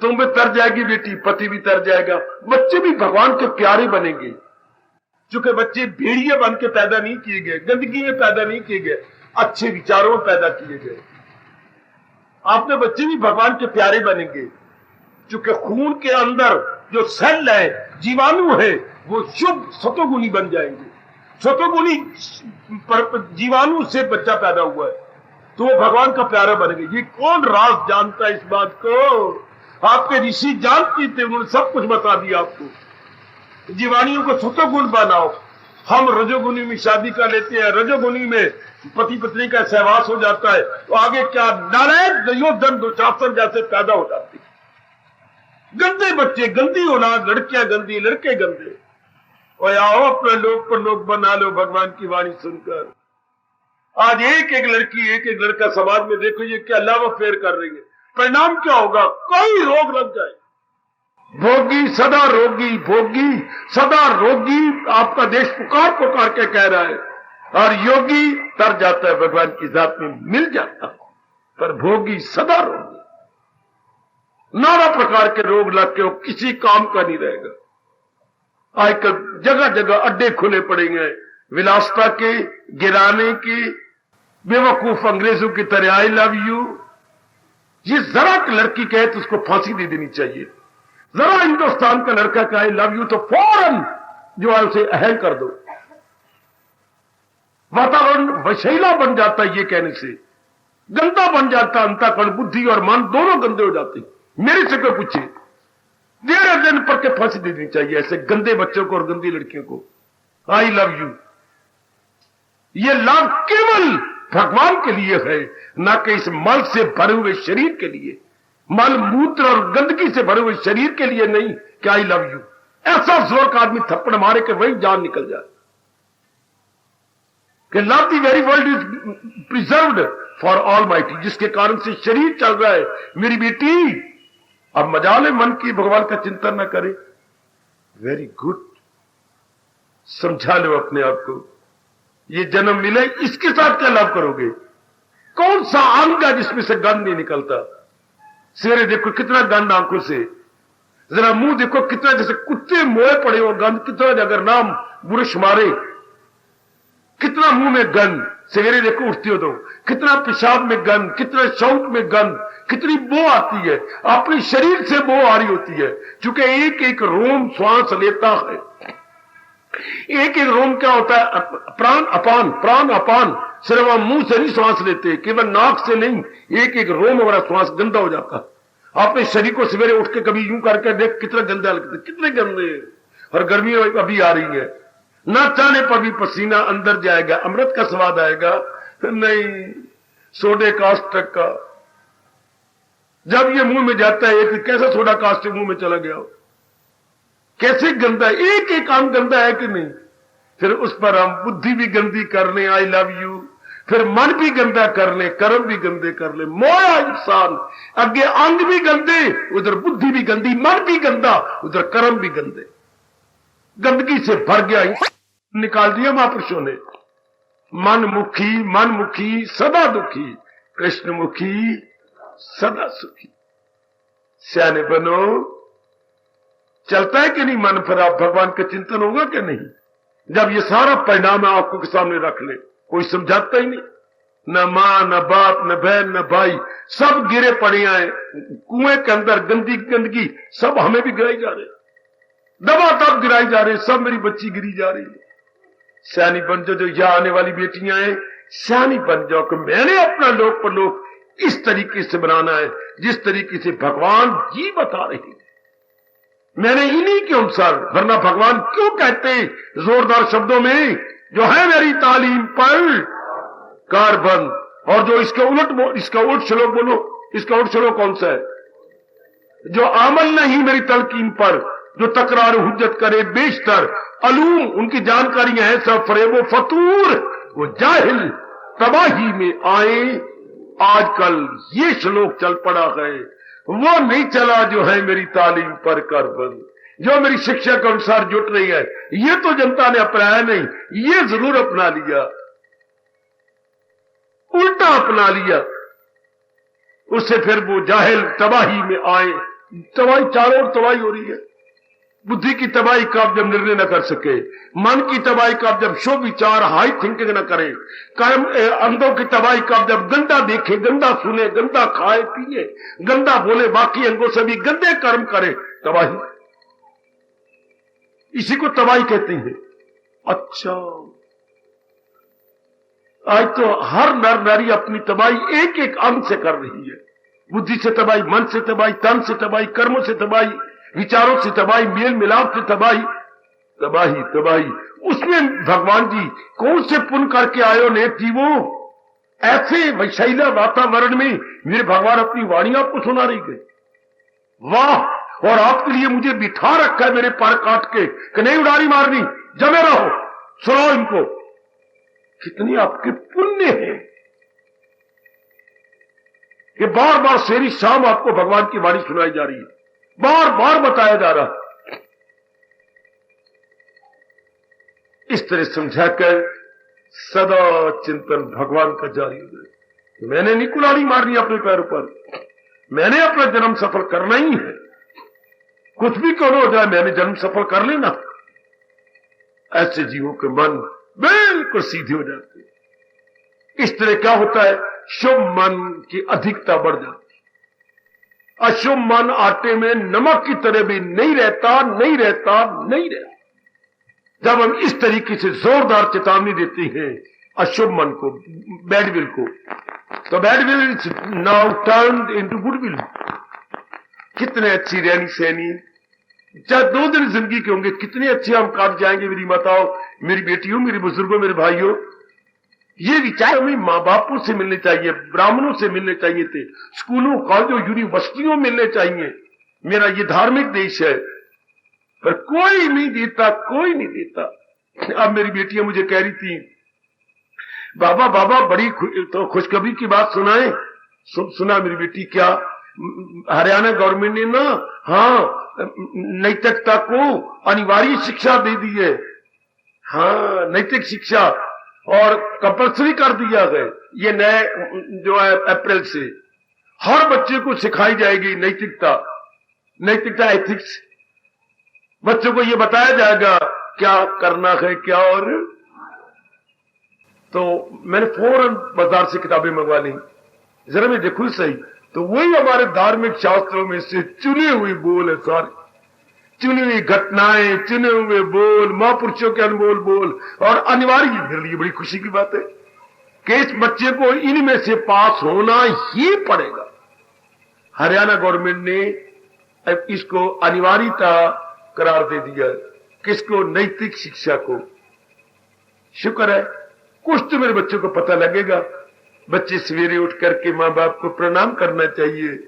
तुम भी तर जाएगी बेटी, पति भी तर जाएगा, बच्चे भी भगवान के प्यारे बनेंगे, क्योंकि बच्चे भेड़िए बन के पैदा नहीं किए गए, गंदगी में पैदा नहीं किए गए, अच्छे विचारों में पैदा किए गए। आपने बच्चे भी भगवान के प्यारे बनेंगे, क्योंकि खून के अंदर जो सेल है, जीवाणु है, वो शुभ सतोगुणी बन जाएंगे। सतोगुणी जीवाणु से बच्चा पैदा हुआ है, तो वो भगवान का प्यारा बनेंगे। ये कौन राज जानता है इस बात को? आपके ऋषि जानते थे, उन्होंने सब कुछ बता दिया आपको। जीवाणियों को सतोगुण बनाओ। हम रजोगुणी में शादी कर लेते हैं, रजोगुणी में पति पत्नी का सहवास हो जाता है, तो आगे क्या नारायण दुर्योधन दुशासन जैसे पैदा हो जाते हैं। गंदे बच्चे, गंदी औलाद, लड़कियां गंदी, लड़के गंदे। और आओ अपना लोग पर लोग बना लो भगवान की वाणी सुनकर। आज एक एक लड़की, एक एक लड़का समाज में देखो ये क्या लव अफेयर कर रही है, परिणाम क्या होगा? कोई रोग लग जाए। भोगी सदा रोगी, भोगी सदा रोगी, आपका देश पुकार पुकार के कह रहा है। और योगी तर जाता है, भगवान की जात में मिल जाता है, पर भोगी सदा रोगी। नाना प्रकार के रोग लग के वो किसी काम का नहीं रहेगा। आजकल जगह जगह अड्डे खुले पड़ेंगे विलासता के, गिराने के, बेवकूफ अंग्रेजों की तरह आई लव यू। ये जरा की लड़की कहे तो उसको फांसी दे देनी चाहिए। जरा हिंदुस्तान का लड़का कहे आई लव यू तो फौरन जो है उसे अहल कर दो। वातावरण वशीला बन जाता है ये कहने से, गंदा बन जाता, अंतःकरण, बुद्धि और मन दोनों गंदे हो जाते। मेरे से कोई पूछे, देर दिन पर के फांसी दे देनी चाहिए ऐसे गंदे बच्चों को और गंदी लड़कियों को। आई लव यू, ये लव केवल भगवान के लिए है, ना कि इस मल से भरे हुए शरीर के लिए, मल मूत्र और गंदगी से भरे हुए शरीर के लिए नहीं कि आई लव यू। ऐसा जोर का आदमी थप्पड़ मारे कि वही जान निकल जाए कि love the very world is preserved for all mighty, जिसके कारण से शरीर चल रहा है। मेरी बेटी अब मजाले मन की भगवान का चिंतन न करे, वेरी गुड, समझा लो अपने आप को, ये जन्म मिले इसके साथ क्या लाभ करोगे? कौन सा अंग है जिसमें से गंध नहीं निकलता? सवेरे देखो कितना गंध आंखों से, जरा मुंह देखो कितना जैसे कुत्ते मोए पड़े हो गंध, कितना अगर नाम बुरश मारे कितना मुंह में गंध, सवेरे देखो उठती हो तो कितना पेशाब में गंध, कितना शौच में गंध, कितनी बो आती है, अपने शरीर से बो आ रही होती है, क्योंकि एक एक रोम श्वास लेता है। एक एक रोम क्या होता है? प्राण अपान, प्राण अपान। सिर्फ हम मुंह से नहीं श्वास लेते, केवल नाक से नहीं, एक एक रोम हमारा श्वास गंदा हो जाता। अपने शरीर को सवेरे उठ के कभी यूं करके देख कितना गंदा लगता, कितने गंदे। और गर्मी अभी आ रही है, ना चाहने पर भी पसीना अंदर जाएगा, अमृत का स्वाद आएगा नहीं, सोडे कास्टिक का। जब ये मुंह में जाता है एक कैसा सोडा कास्टिक मुंह में चला गया हो, कैसे गंदा, एक एक काम गंदा है कि नहीं? फिर उस पर हम बुद्धि भी गंदी कर लें, आई लव यू, फिर मन भी गंदा कर लें, कर्म भी गंदे कर लें, मोया इंसान। आगे अंग भी गंदे, उधर बुद्धि भी गंदी, मन भी गंदा, उधर कर्म भी गंदे, गंदगी से भर गया, निकाल दिया महापुरुषों ने। मन मुखी सदा दुखी, कृष्ण मुखी सदा सुखी। सियाने बनो, चलता है कि नहीं मन पर? आप भगवान का चिंतन होगा कि नहीं? जब ये सारा परिणाम आपको के सामने रख ले, कोई समझाता ही नहीं, न मां न बाप न बहन न भाई, सब गिरे पड़े हैं कुएं के अंदर, गंदी गंदगी सब हमें भी गिराई जा रहे, दबा दब गिराई जा रहे, सब मेरी बच्ची गिरी जा रही है। सियानी बन जाओ, जो यहां आने वाली बेटियां हैं सियानी बन जाओ कि मैंने अपना लोक परलोक इस तरीके से बनाना है जिस तरीके से भगवान जी बता रहे हैं। मैंने इन्हीं के अनुसार, वरना भगवान क्यों कहते जोरदार शब्दों में, जो है मेरी तालीम पर कार बंद, और जो इसका उलट श्लोक बोलो, इसका उलट श्लोक कौन सा है? जो अमल नहीं मेरी तलकीन पर, जो तकरार हुज्जत करे बेशतर, अलूम उनकी जानकारियां हैं सब फरेबो फतूर, वो जाहिल तबाही में आए। आजकल ये श्लोक चल पड़ा है, वो नहीं चला जो है मेरी तालीम पर कर बंद, जो मेरी शिक्षा के अनुसार जुट रही है। ये तो जनता ने अपनाया नहीं, ये जरूर अपना लिया, उल्टा अपना लिया, उससे फिर वो जाहिल तबाही में आए। तबाही चारों ओर तबाही हो रही है। बुद्धि की तबाही का आप जब निर्णय न कर सके, मन की तबाही का आप जब शुभ विचार हाई थिंकिंग न करे, कर्म अंगों की तबाही का आप जब गंदा देखे, गंदा सुने, गंदा खाए पिए, गंदा बोले, बाकी अंगों से भी गंदे कर्म करे, तबाही, इसी को तबाही कहते हैं। अच्छा, आज तो हर नर नारी अपनी तबाही एक एक अंग से कर रही है। बुद्धि से तबाही, मन से तबाही, तन से तबाही, कर्मों से तबाही, विचारों से तबाही, मेल मिलाप से तबाही, तबाही तबाही। उसमें भगवान जी कौन से पुण्य करके आयो ने जीवो, ऐसे वैशैला वातावरण में मेरे भगवान अपनी वाणी आपको सुना रही गई। वाह, और आपके लिए मुझे बिठा रखा है मेरे पर काट के कि नहीं उड़ारी मारनी, जमे रहो, सुनो इनको। कितनी आपके पुण्य है कि बार बार शेरी शाम आपको भगवान की वाणी सुनाई जा रही है, बार बार बताया जा रहा। इस तरह समझाकर सदा चिंतन भगवान का जारी हो जाए। मैंने नहीं कुल्हाड़ी मारनी अपने पैरों पर, मैंने अपना जन्म सफल करना ही है, कुछ भी करो हो जाए, मैंने जन्म सफल कर लेना। ऐसे जीवों के मन बिल्कुल सीधे हो जाते हैं। इस तरह क्या होता है, शुभ मन की अधिकता बढ़ जाती है। अशुभ मन आटे में नमक की तरह भी नहीं रहता, नहीं रहता, नहीं रहता। जब हम इस तरीके से जोरदार चेतावनी देते हैं अशुभ मन को, बैडविल को, तो bad will is now turned into goodwill. कितने अच्छी रहनी सहनी, चाहे 2 दिन जिंदगी के होंगे, कितने अच्छे हम काट जाएंगे मेरी माताओं, मेरी बेटियों, मेरे बुजुर्गों, मेरे भाइयों। ये विचार हमें माँ बापों से मिलने चाहिए, ब्राह्मणों से मिलने चाहिए थे, स्कूलों कॉलेजों यूनिवर्सिटियों मिलने चाहिए। मेरा ये धार्मिक देश है, पर कोई नहीं देता, कोई नहीं देता। अब मेरी बेटियां मुझे कह रही थी, बाबा बाबा बड़ी तो खुशखबरी की बात सुनाए। सुना मेरी बेटी, क्या? हरियाणा गवर्नमेंट ने ना, हाँ, नैतिकता को अनिवार्य शिक्षा दे दी है। हाँ, नैतिक शिक्षा और कंपल्सरी कर दिया है। ये नए जो है अप्रैल से हर बच्चे को सिखाई जाएगी नैतिकता, नैतिकता एथिक्स। बच्चों को ये बताया जाएगा क्या करना है क्या। और तो मैंने फौरन बाजार से किताबें मंगवा ली, जरा मैं देखूं सही। तो वही हमारे धार्मिक शास्त्रों में से चुने हुए बोल है सारे, चुनी हुई घटनाएं, चुने हुए बोल, महापुरुषों के अनमोल बोल। और अनिवार्य, मेरे लिए बड़ी खुशी की बात है कि इस बच्चे को इनमें से पास होना ही पड़ेगा। हरियाणा गवर्नमेंट ने अब इसको अनिवार्यता करार दे दिया, किसको? नैतिक शिक्षा को। शुक्र है, कुछ तो मेरे बच्चों को पता लगेगा। बच्चे सवेरे उठ करके मां बाप को प्रणाम करना चाहिए,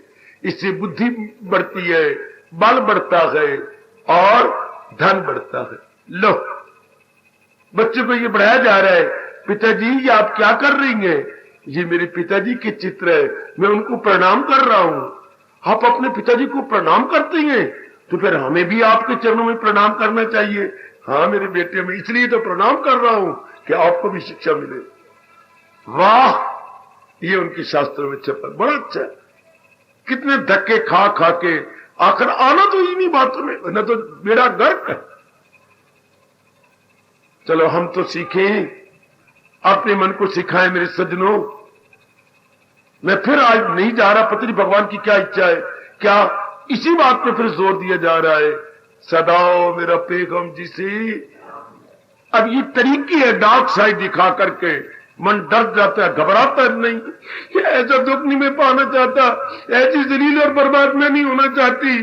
इससे बुद्धि बढ़ती है, बल बढ़ता है और धन बढ़ता है। लो, बच्चों को ये बढ़ाया जा रहा है, पिताजी ये आप क्या कर रही हैं? ये मेरे पिताजी के चित्र है, मैं उनको प्रणाम कर रहा हूं। आप अपने पिताजी को प्रणाम करती हैं, तो फिर हमें भी आपके चरणों में प्रणाम करना चाहिए। हाँ मेरे बेटे, मैं इसलिए तो प्रणाम कर रहा हूं कि आपको भी शिक्षा मिले। वाह, ये उनके शास्त्रों में छपा, बड़ा अच्छा है। कितने धक्के खा खा के आखिर आना तो इन्हीं बातों में, न तो बेड़ा गर्क है। चलो हम तो सीखें, अपने मन को सिखाएं मेरे सज्जनों। मैं फिर आज नहीं जा रहा, पता नहीं भगवान की क्या इच्छा है, क्या इसी बात पे फिर जोर दिया जा रहा है, सदाओ मेरा पैगम जी से। अब ये तरीके है डार्क साइड दिखा करके मन डर जाता है, घबराता नहीं। ऐसा दुख नहीं मैं पाना चाहता, ऐसी जलील और बर्बाद में नहीं होना चाहती।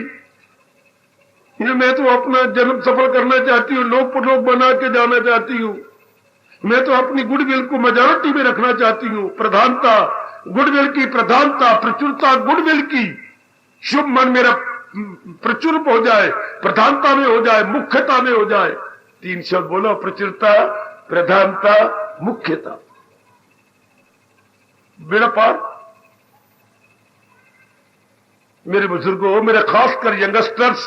मैं तो अपना जन्म सफल करना चाहती हूँ, लोक परलोक बना के जाना चाहती हूँ। मैं तो अपनी गुडविल को मेजॉरिटी में रखना चाहती हूँ। प्रधानता गुडविल की, प्रधानता प्रचुरता गुडविल की। शुभ मन मेरा प्रचुर हो जाए, प्रधानता में हो जाए, मुख्यता में हो जाए। 3 शब्द बोलो, प्रचुरता, प्रधानता, मुख्यता। बेड़ा पार। मेरे बुजुर्गों, मेरे खासकर यंगस्टर्स,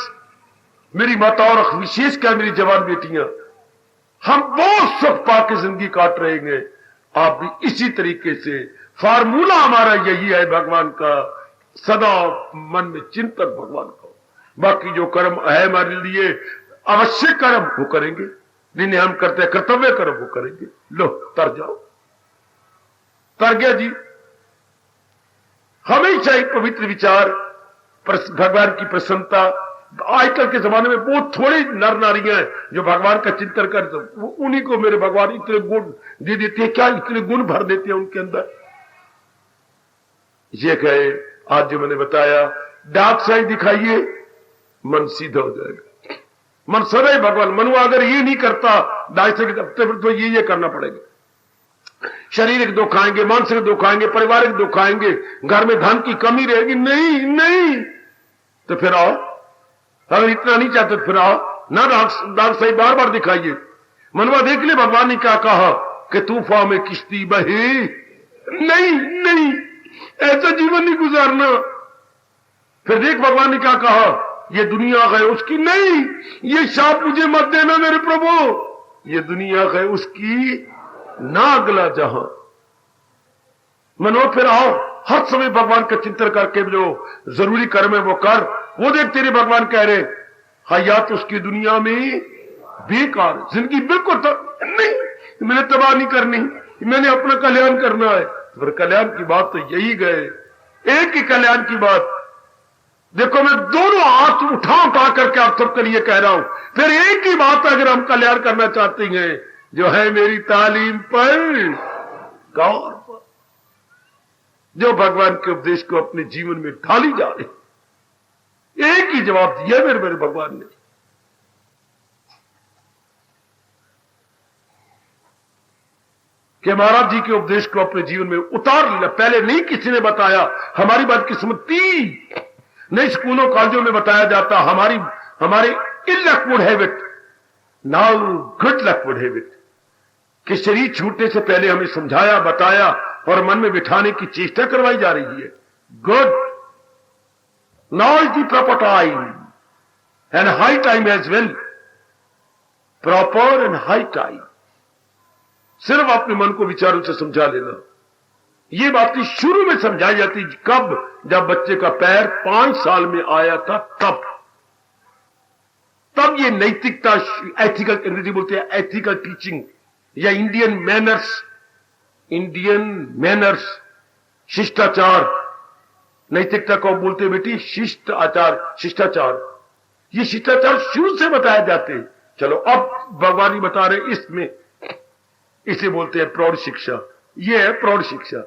मेरी माता और विशेषकर मेरी जवान बेटियां, हम बहुत सुख पाके जिंदगी काट रहे हैं। आप भी इसी तरीके से, फार्मूला हमारा यही है भगवान का, सदा मन में चिंतन भगवान का। बाकी जो कर्म है हमारे लिए अवश्य कर्म वो करेंगे, जिन्हें हम करते हैं कर्तव्य कर्म वो करेंगे। लो तर जाओ, तर गया जी। हमेशा एक पवित्र विचार, भगवान की प्रसन्नता। आजकल के जमाने में बहुत थोड़ी नर नारियां हैं जो भगवान का चिंतन करते, उन्हीं को मेरे भगवान इतने गुण दे देते हैं। क्या इतने गुण भर देते हैं उनके अंदर। ये कहे आज जो मैंने बताया, डार्क साइड दिखाइए, मन सीधा हो जाएगा। मन सदैव भगवान, मनुआ अगर ये नहीं करता डार्क साइड तो ये करना पड़ेगा। शारीरिक दुख आएंगे, मानसिक दुख आएंगे, पारिवारिक दुख आएंगे, घर में धन की कमी रहेगी। नहीं नहीं, तो फिर आओ, अगर इतना नहीं चाहते तो फिर आओ ना, डार्क साइड बार बार दिखाइए। मनवा देख ले भगवान ने क्या कहा कि तूफान में किश्ती बहे। नहीं नहीं, ऐसा जीवन नहीं गुजारना। फिर देख भगवान ने क्या कहा, ये दुनिया है उसकी, नहीं ये शाप मुझे मत देना मेरे प्रभु, ये दुनिया है उसकी, ना अगला जहां। मनो फिर आओ, हर समय भगवान का चिंतन करके जो जरूरी कर्म है वो कर। वो देख तेरे भगवान कह रहे हयात उसकी दुनिया में बेकार, जिंदगी बिल्कुल नहीं, मैंने तबाह नहीं करनी, मैंने अपना कल्याण करना है। फिर कल्याण की बात तो यही गए, एक ही कल्याण की बात। देखो मैं दोनों हाथ उठा करके आप सबके लिए कह रहा हूं, फिर एक ही बात अगर हम कल्याण करना चाहते हैं, जो है मेरी तालीम पर गौर पर, जो भगवान के उपदेश को अपने जीवन में ढाली जा रही। एक ही जवाब दिया मेरे भगवान ने। कि महाराज जी के उपदेश को अपने जीवन में उतार लिया। पहले नहीं किसी ने बताया, हमारी बदकिस्मत थी, नहीं स्कूलों कॉलेजों में बताया जाता, हमारे ill luck would have it, now good luck would have it, कि शरीर छूटने से पहले हमें समझाया, बताया और मन में बिठाने की चेष्टा करवाई जा रही है। Good, now is the proper time and high time as well, proper and high time. सिर्फ अपने मन को विचारों से समझा लेना। ये बातें शुरू में समझाई जाती कब? जब बच्चे का पैर 5 साल में आया था, तब ये नैतिकता, एथिकल, अंग्रेजी बोलते हैं एथिकल टीचिंग या इंडियन मैनर्स, शिष्टाचार। नैतिकता को बोलते हैं बेटी शिष्टाचार। ये शिष्टाचार शुरू से बताए जाते। चलो अब भगवान ही बता रहे इसमें, इसे बोलते हैं प्रौढ़ शिक्षा। ये है प्रौढ़ शिक्षा।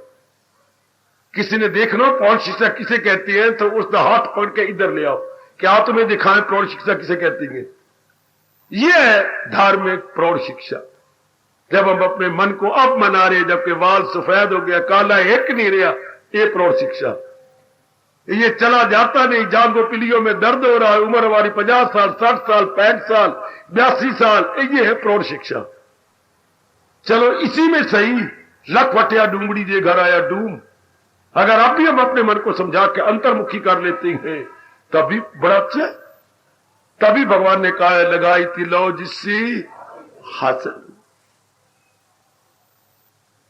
किसी ने देखना प्रौढ़ शिक्षा किसे कहती है तो उसका हाथ पकड़ के इधर ले आओ, क्या तुम्हें दिखाएं प्रौढ़ शिक्षा किसे कहती है। ये है धार्मिक प्रौढ़ शिक्षा। जब हम अपने मन को अब मना रहे, जबकि वाल सफेद हो गया, काला एक नहीं रहा, ये प्रौढ़ शिक्षा। ये चला जाता नहीं, जांघों पिलियों में दर्द हो रहा है, उम्र हमारी 50 साल, 60 साल, 65 साल, 82 साल, ये है प्रौढ़ शिक्षा। चलो इसी में सही, लख वटिया डूंगड़ी जे घर आया डूम। अगर अब भी हम अपने मन को समझा के अंतर्मुखी कर लेते हैं तभी बड़ा अच्छा। तभी भगवान ने कहा लगाई थी लो जिससे हासिल।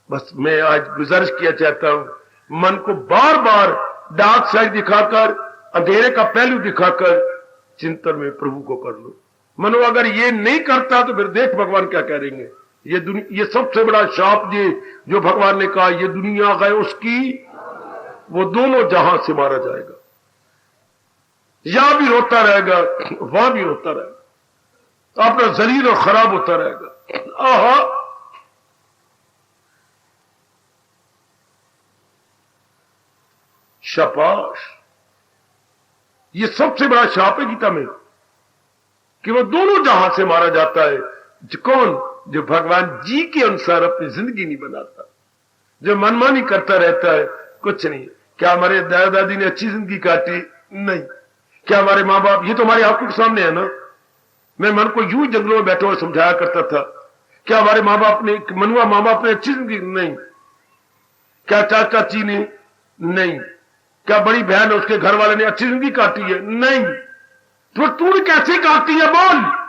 बस मैं आज गुजारिश किया चाहता हूं, मन को बार बार डार्क साइड दिखाकर, अंधेरे का पहलू दिखाकर चिंतन में प्रभु को कर लो। मनो अगर ये नहीं करता तो फिर देख भगवान क्या करेंगे। ये सबसे बड़ा शाप जो भगवान ने कहा, ये दुनिया गए उसकी, वो दोनों जहां से मारा जाएगा। यहां भी रोता रहेगा, वहां भी रोता रहेगा, अपना जलील और खराब होता रहेगा। आहा, शाबाश। ये सबसे बड़ा शाप है गीता में कि वो दोनों जहां से मारा जाता है। कौन? जो भगवान जी के अनुसार अपनी जिंदगी नहीं बनाता, जो मनमानी करता रहता है। कुछ नहीं। क्या हमारे दादा दादी ने अच्छी जिंदगी काटी? नहीं। क्या हमारे माँ बाप, ये तो हमारी आंखों के सामने है ना। मैं मन को यूं जंगलों में बैठा हुआ समझाया करता था। क्या हमारे माँ बाप ने, मनुआ माँ बाप ने अच्छी जिंदगी? नहीं। क्या चाचा चाची ने? नहीं। क्या बड़ी बहन उसके घर वाले ने अच्छी जिंदगी काटी है? नहीं। तो तू कैसे काटती है? बोल।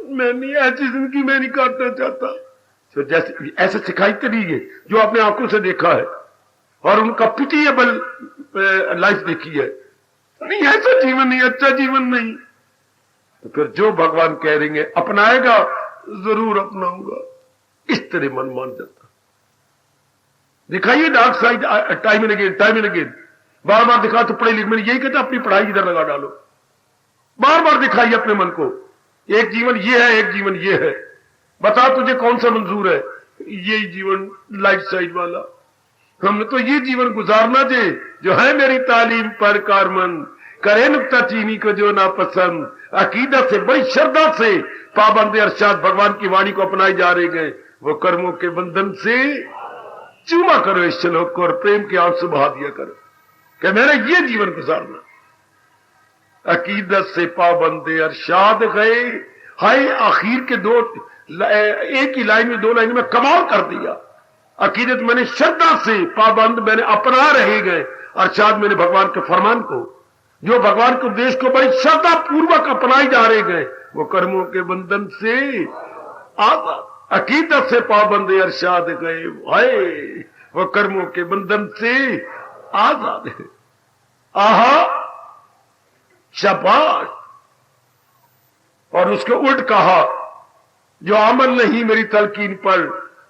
मैं नहीं, ऐसी जिंदगी मैं नहीं काटना चाहता। तो जैसे ऐसे सिखाई तरीके जो आपने आंखों से देखा है और उनका पिटिएबल लाइफ देखी है। नहीं, ऐसा जीवन नहीं, अच्छा जीवन नहीं। तो फिर जो भगवान कह रहे अपनाएगा, जरूर अपनाऊंगा, इस तरह मन मान जाता। दिखाइए dark side time and again, बार बार दिखा तो पढ़े लिखे। मैंने यही कहता अपनी पढ़ाई इधर लगा डालो, बार बार दिखाइए अपने मन को। एक जीवन ये है, एक जीवन ये है, बता तुझे कौन सा मंजूर है। यही जीवन लाइफ साइड वाला, हमने तो ये जीवन गुजारना दे जो है मेरी तालीम पर कारमंद, करे नुक्ता चीनी को जो ना पसंद, अकीदत से बड़ी श्रद्धा से पाबंद अरशाद भगवान की वाणी को अपनाए जा रहे गए। वो कर्मों के बंधन से चूमा करो इस श्लोक को और प्रेम के आंसू बहा दिया करो कि मैंने ये जीवन गुजारना। अकीदत से पाबंद अरशाद गए। हाय, आखिर के एक ही लाइन में 2 लाइन में कमाल कर दिया। अकीदत मैंने श्रद्धा से, पाबंद मैंने अपना रहे गए, अरशाद मैंने भगवान के फरमान को, जो भगवान के उपदेश को बड़ी श्रद्धा पूर्वक अपनाए जा रहे गए, वो कर्मों के बंधन से आजाद। अकीदत से पाबंद अरशाद गए, हाय वो कर्मों के बंधन से आजाद है। आहा, शाबाश। और उसके उल्ट कहा, जो अमल नहीं मेरी तलकीन पर,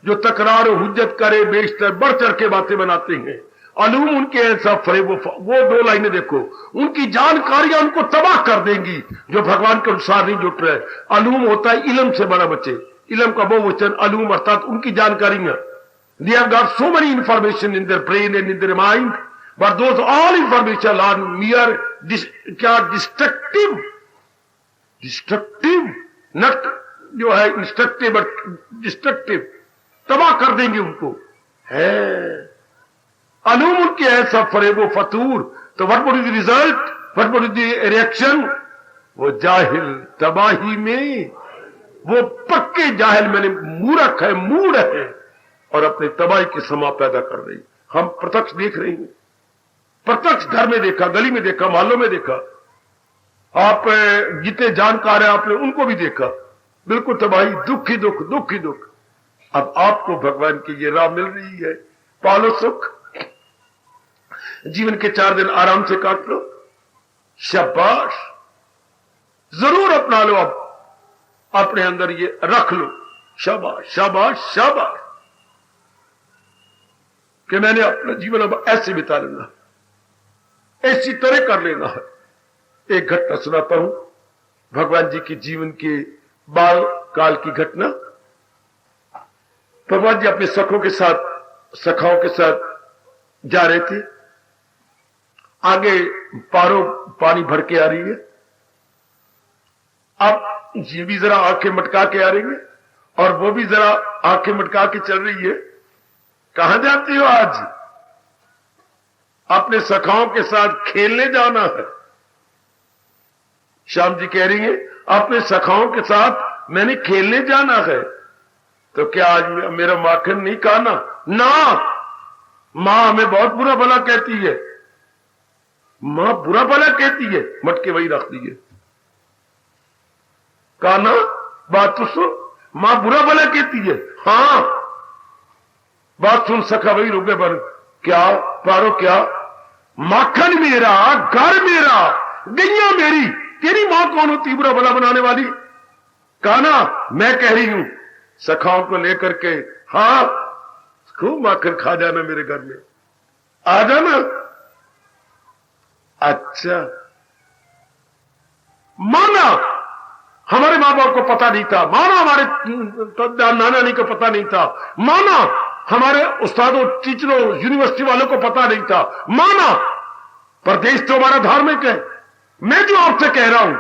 जो तकरार हुज्जत करे बेशतर बढ़ चढ़ के बातें बनाते हैं, अलूम उनके ऐसा फरे। वो 2 लाइनें देखो, उनकी जानकारियां उनको तबाह कर देंगी जो भगवान के अनुसार नहीं जुट रहे। अलूम होता है इल्म से बड़ा बच्चे, इल्म का बहुवचन अलूम, अर्थात उनकी जानकारियां। They have got so many information in their brain and in their mind, but those all information are mere destructive, not जो है इंस्ट्रक्टिव बट डिस्ट्रक्टिव, तबाह कर देंगे उनको। है अलूम उनके ऐसा फरेबो फतूर, तो what would be the result, what would be the reaction? वो जाहिल तबाही में, वो पक्के जाहिल मैंने मूर्ख है, मूड है और अपने तबाही के समा पैदा कर रही। हम प्रत्यक्ष देख रहे हैं, प्रत्यक्ष घर में देखा, गली में देखा, मोहल्लों में देखा, आप जितने जानकार हैं आपने उनको भी देखा, बिल्कुल तबाही, दुख ही दुख, दुख ही दुख। अब आपको भगवान की ये राह मिल रही है, पालो सुख, जीवन के 4 दिन आराम से काट लो, शाबाश, जरूर अपना लो, अब अपने अंदर ये रख लो, शाबाश शाबाश शाबाश, कि मैंने अपना जीवन अब ऐसे बिता लेना, ऐसी तरह कर लेना है। एक घटना सुनाता हूं, भगवान जी के जीवन के बाल काल की घटना। भगवान जी अपने सखों के साथ, सखाओं के साथ जा रहे थे, आगे पारो पानी भर के आ रही है, अब ये भी जरा आंखें मटका के आ रही है और वो भी जरा आंखें मटका के चल रही है। कहां जाती हो आज? अपने सखाओं के साथ खेलने जाना है। श्याम जी कह रही है अपने सखाओं के साथ मैंने खेलने जाना है, तो क्या आज मेरा माखन नहीं खाना? ना, मां हमें बहुत बुरा भला कहती है, मां बुरा भला कहती है, मटके वही रख दिए। काना बात तो सुन, मां बुरा भला कहती है, हां बात सुन। सखा वही रुके पर, क्या पारो, क्या? माखन मेरा, घर मेरा, गैया मेरी, तेरी मां कौन होती बुरा भला बनाने वाली? काना मैं कह रही हूं सखाओं को लेकर के, हां खूब माखन खा जाना मेरे घर में, आ जाना। अच्छा, माना हमारे मां बाप को पता नहीं था, माना हमारे नाना नानी को पता नहीं था, माना हमारे उस्तादों, टीचरों, यूनिवर्सिटी वालों को पता नहीं था, माना, पर देश तो हमारा धार्मिक है। मैं जो आपसे कह रहा हूं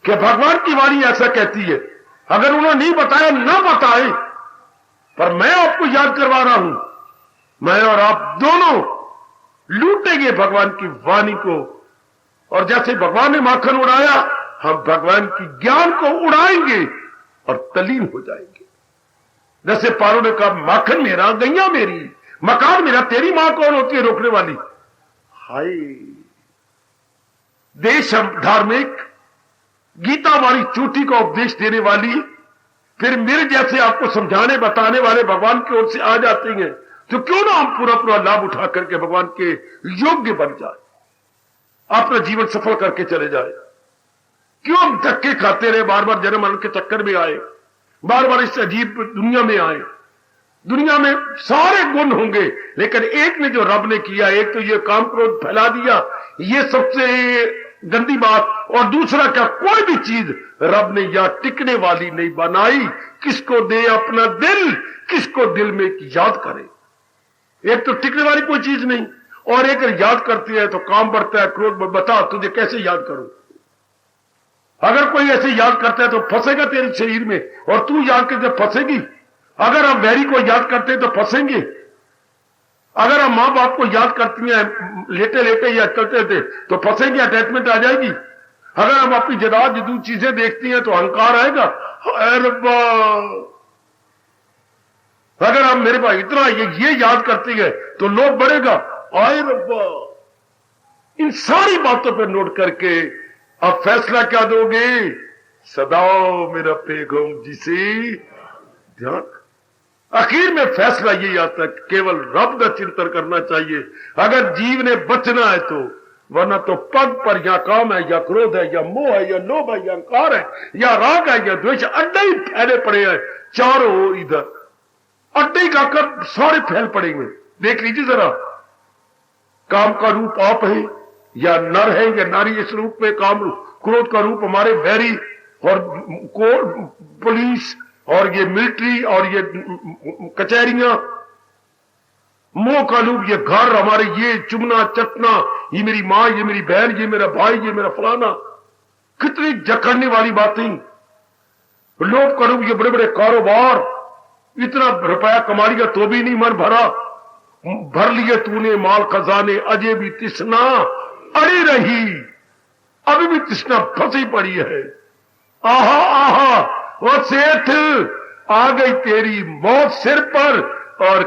कि भगवान की वाणी ऐसा कहती है, अगर उन्होंने नहीं बताया ना बताए, पर मैं आपको याद करवा रहा हूं, मैं और आप दोनों लूटेंगे भगवान की वाणी को, और जैसे भगवान ने माखन उड़ाया, हम भगवान की ज्ञान को उड़ाएंगे और तल्लीन हो जाएंगे। जैसे पारो ने कहा माखन मेरा, गैया मेरी, मकान मेरा, तेरी मां कौन होती है रोकने वाली? हाय, देश हम धार्मिक, गीता वाली चोटी का उपदेश देने वाली, फिर मेरे जैसे आपको समझाने बताने वाले भगवान की ओर से आ जाते हैं, तो क्यों ना हम पूरा पूरा लाभ उठा करके भगवान के योग्य बन जाए, अपना जीवन सफल करके चले जाए। क्यों हम धक्के खाते रहे, बार बार जन्म मरण के चक्कर में आए, बार बार इस अजीब दुनिया में आए। दुनिया में सारे गुण होंगे, लेकिन एक ने जो रब ने किया, एक तो ये काम क्रोध फैला दिया, ये सबसे गंदी बात, और दूसरा क्या, कोई भी चीज रब ने या टिकने वाली नहीं बनाई। किसको दे अपना दिल, किसको दिल में याद करे। एक तो टिकने वाली कोई चीज नहीं, और एक याद करती है तो काम बढ़ता है, क्रोध। बता तुझे कैसे याद करूं? अगर कोई ऐसे याद करता है तो फंसेगा तेरे शरीर में, और तू याद करके फंसेगी। अगर हम वैरी को याद करते हैं तो फंसेंगे। अगर हम मां बाप को याद करती हैं लेटे लेटे या चलते थे तो फंसेंगे, अटैचमेंट आ जाएगी। अगर हम अपनी जदाद जदूद चीजें देखती हैं तो अहंकार आएगा। अगर हम मेरे पास इतना ये याद करती है तो लोभ बढ़ेगा। आए रब्बा, इन सारी बातों पर नोट करके अब फैसला क्या दोगे? सदाओ मेरा पैगम जिसे ध्यान। आखिर में फैसला यही आता है, केवल रब का चिंतन करना चाहिए अगर जीव ने बचना है तो, वरना तो पग पर या काम है, या क्रोध है, या मोह है, या लोभ है, या अहंकार है, या राग है, या द्वेष, अड्डे ही फैले पड़े हैं चारों ओर। इधर अड्डे ही खाकर सारे फैल पड़ेंगे। देख लीजिए जरा, काम का रूप आप है या नर है या नारी, इस रूप में काम रूप, क्रोध का रूप हमारे वैरी और पुलिस और ये मिलिट्री और ये कचहरियां, मोह का रूप ये घर हमारे, ये चुमना चटना, ये मेरी मां, ये मेरी बहन, ये मेरा भाई, ये मेरा फलाना, कितनी जकड़ने वाली बातें। लोभ का रूप ये बड़े बड़े कारोबार, इतना रुपया कमा लिया तो भी नहीं मन भरा, भर लिए तूने माल खजाने, अजय भी तृष्णा अड़ी रही, अभी भी तृष्णा फंसी पड़ी है। आहा आहा, वो सेठ आ गई तेरी मौत सिर पर, और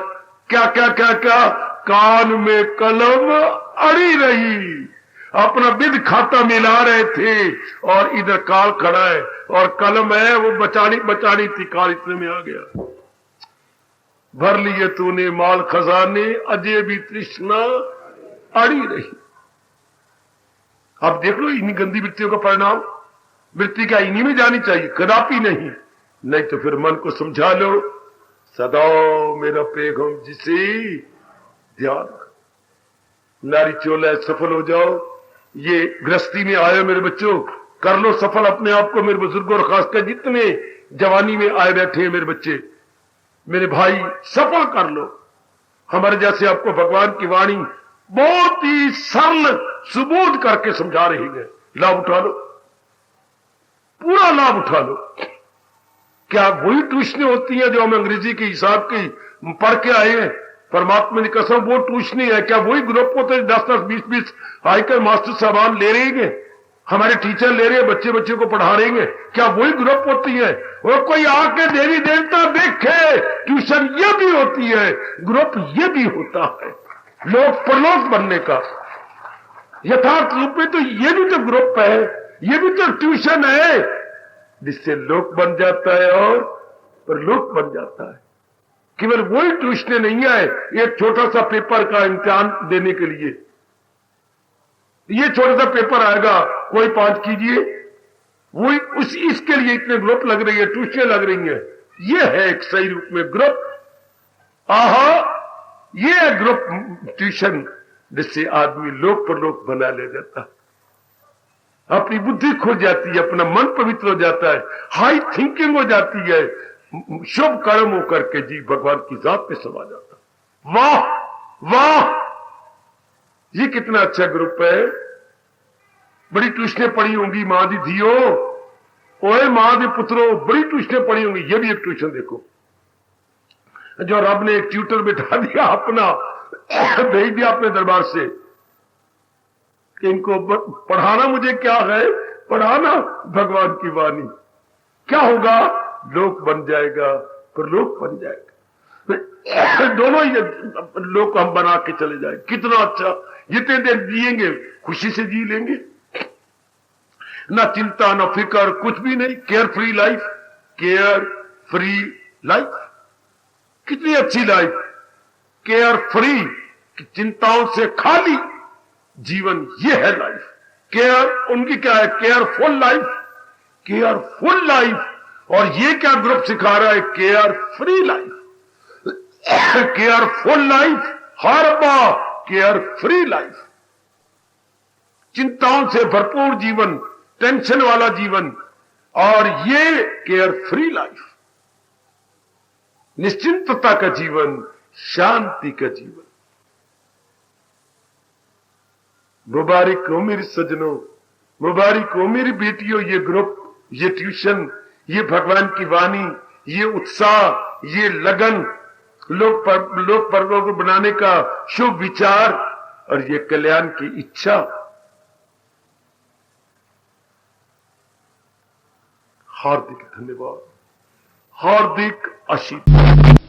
क्या क्या क्या क्या, कान में कलम अड़ी रही। अपना विध खाता मिला रहे थे और इधर काल खड़ा है और कलम है वो बचानी बचानी थी, काल इतने में आ गया। भर लिए तूने माल खजाने, अजय भी तृष्णा अड़ी रही। अब देख लो इन्हीं गंदी वृत्तियों का परिणाम। वृत्ति क्या इन्हीं में जानी चाहिए? कदापि नहीं। नहीं तो फिर मन को समझा लो, सदा मेरा पैगम जिसे ध्यान, नारी चोला सफल हो जाओ। ये गृहस्थी में आए मेरे बच्चों, कर लो सफल अपने आप को मेरे बुजुर्गों, और खासकर जितने जवानी में आए बैठे हैं मेरे बच्चे, मेरे भाई, सफल कर लो। हमारे जैसे आपको भगवान की वाणी बहुत ही सरल सुबोध करके समझा रही है, लाभ उठा लो, पूरा लाभ उठा लो। क्या वही ट्यूशनें होती हैं जो हम अंग्रेजी के हिसाब की पढ़ के आए हैं? परमात्मा की कसम वो ट्यूशनें है क्या? वही ग्रुप होते हैं 10-10, 20-20 आजकल मास्टर साहबान ले रहे हैं, हमारे टीचर ले रहे हैं, बच्चे बच्चे को पढ़ा रहे हैं, क्या वही ग्रुप होती है? और कोई आके देवी देवता देखे, ट्यूशन ये भी होती है, ग्रुप ये भी होता है, लोक परलोक बनने का। यथार्थ रूप में तो ये भी तो ग्रुप है, ये भी तो ट्यूशन है, जिससे लोक बन जाता है और परलोक बन जाता है। केवल वही ट्यूशन नहीं है एक छोटा सा पेपर का इम्तिहान देने के लिए। ये छोटा सा पेपर आएगा, कोई 5 कीजिए, वही उस इसके लिए इतने ग्रुप लग रही है, ट्यूशन लग रही है। ये है एक सही रूप में ग्रुप। आहा, ये है ग्रुप ट्यूशन, जिससे आदमी लोक परलोक बना ले जाता, अपनी बुद्धि खुल जाती है, अपना मन पवित्र हो जाता है, हाई थिंकिंग हो जाती है, शुभ कर्म होकर के जी भगवान की जात में समा जाता। वाह वाह, ये कितना अच्छा ग्रुप है। बड़ी ट्यूशनें पढ़ी होंगी मां दी धियो, ओए मां दे पुत्रो, बड़ी ट्यूशनें पढ़ी होंगी। ये भी एक ट्यूशन देखो जो रब ने एक ट्यूटर बिठा दिया, अपना भेज दिया अपने दरबार से कि इनको पढ़ाना मुझे क्या है, पढ़ाना भगवान की वाणी। क्या होगा? लोक बन जाएगा, परलोक बन जाएगा, दोनों ही लोक हम बना के चले जाए। कितना अच्छा, जितने देर जिएंगे खुशी से जी लेंगे, ना चिंता ना फिक्र, कुछ भी नहीं, care free life, care free life. कितनी अच्छी लाइफ, केयर फ्री, चिंताओं से खाली जीवन, ये है लाइफ। केयर उनकी क्या है? Careful life, careful life. और ये क्या ग्रुप सिखा रहा है? Care free life, careful life, हरबा केयर फ्री लाइफ। चिंताओं से भरपूर जीवन, टेंशन वाला जीवन, और ये केयर फ्री लाइफ, निश्चिंतता का जीवन, शांति का जीवन। मुबारक हो मेरे सजनों, मुबारक हो मेरी बेटियों। ये ग्रुप, ये ट्यूशन, ये भगवान की वाणी, ये उत्साह, ये लगन, लोक परलोक को बनाने का शुभ विचार, और ये कल्याण की इच्छा। हार्दिक धन्यवाद, हार्दिक आशीर्वाद।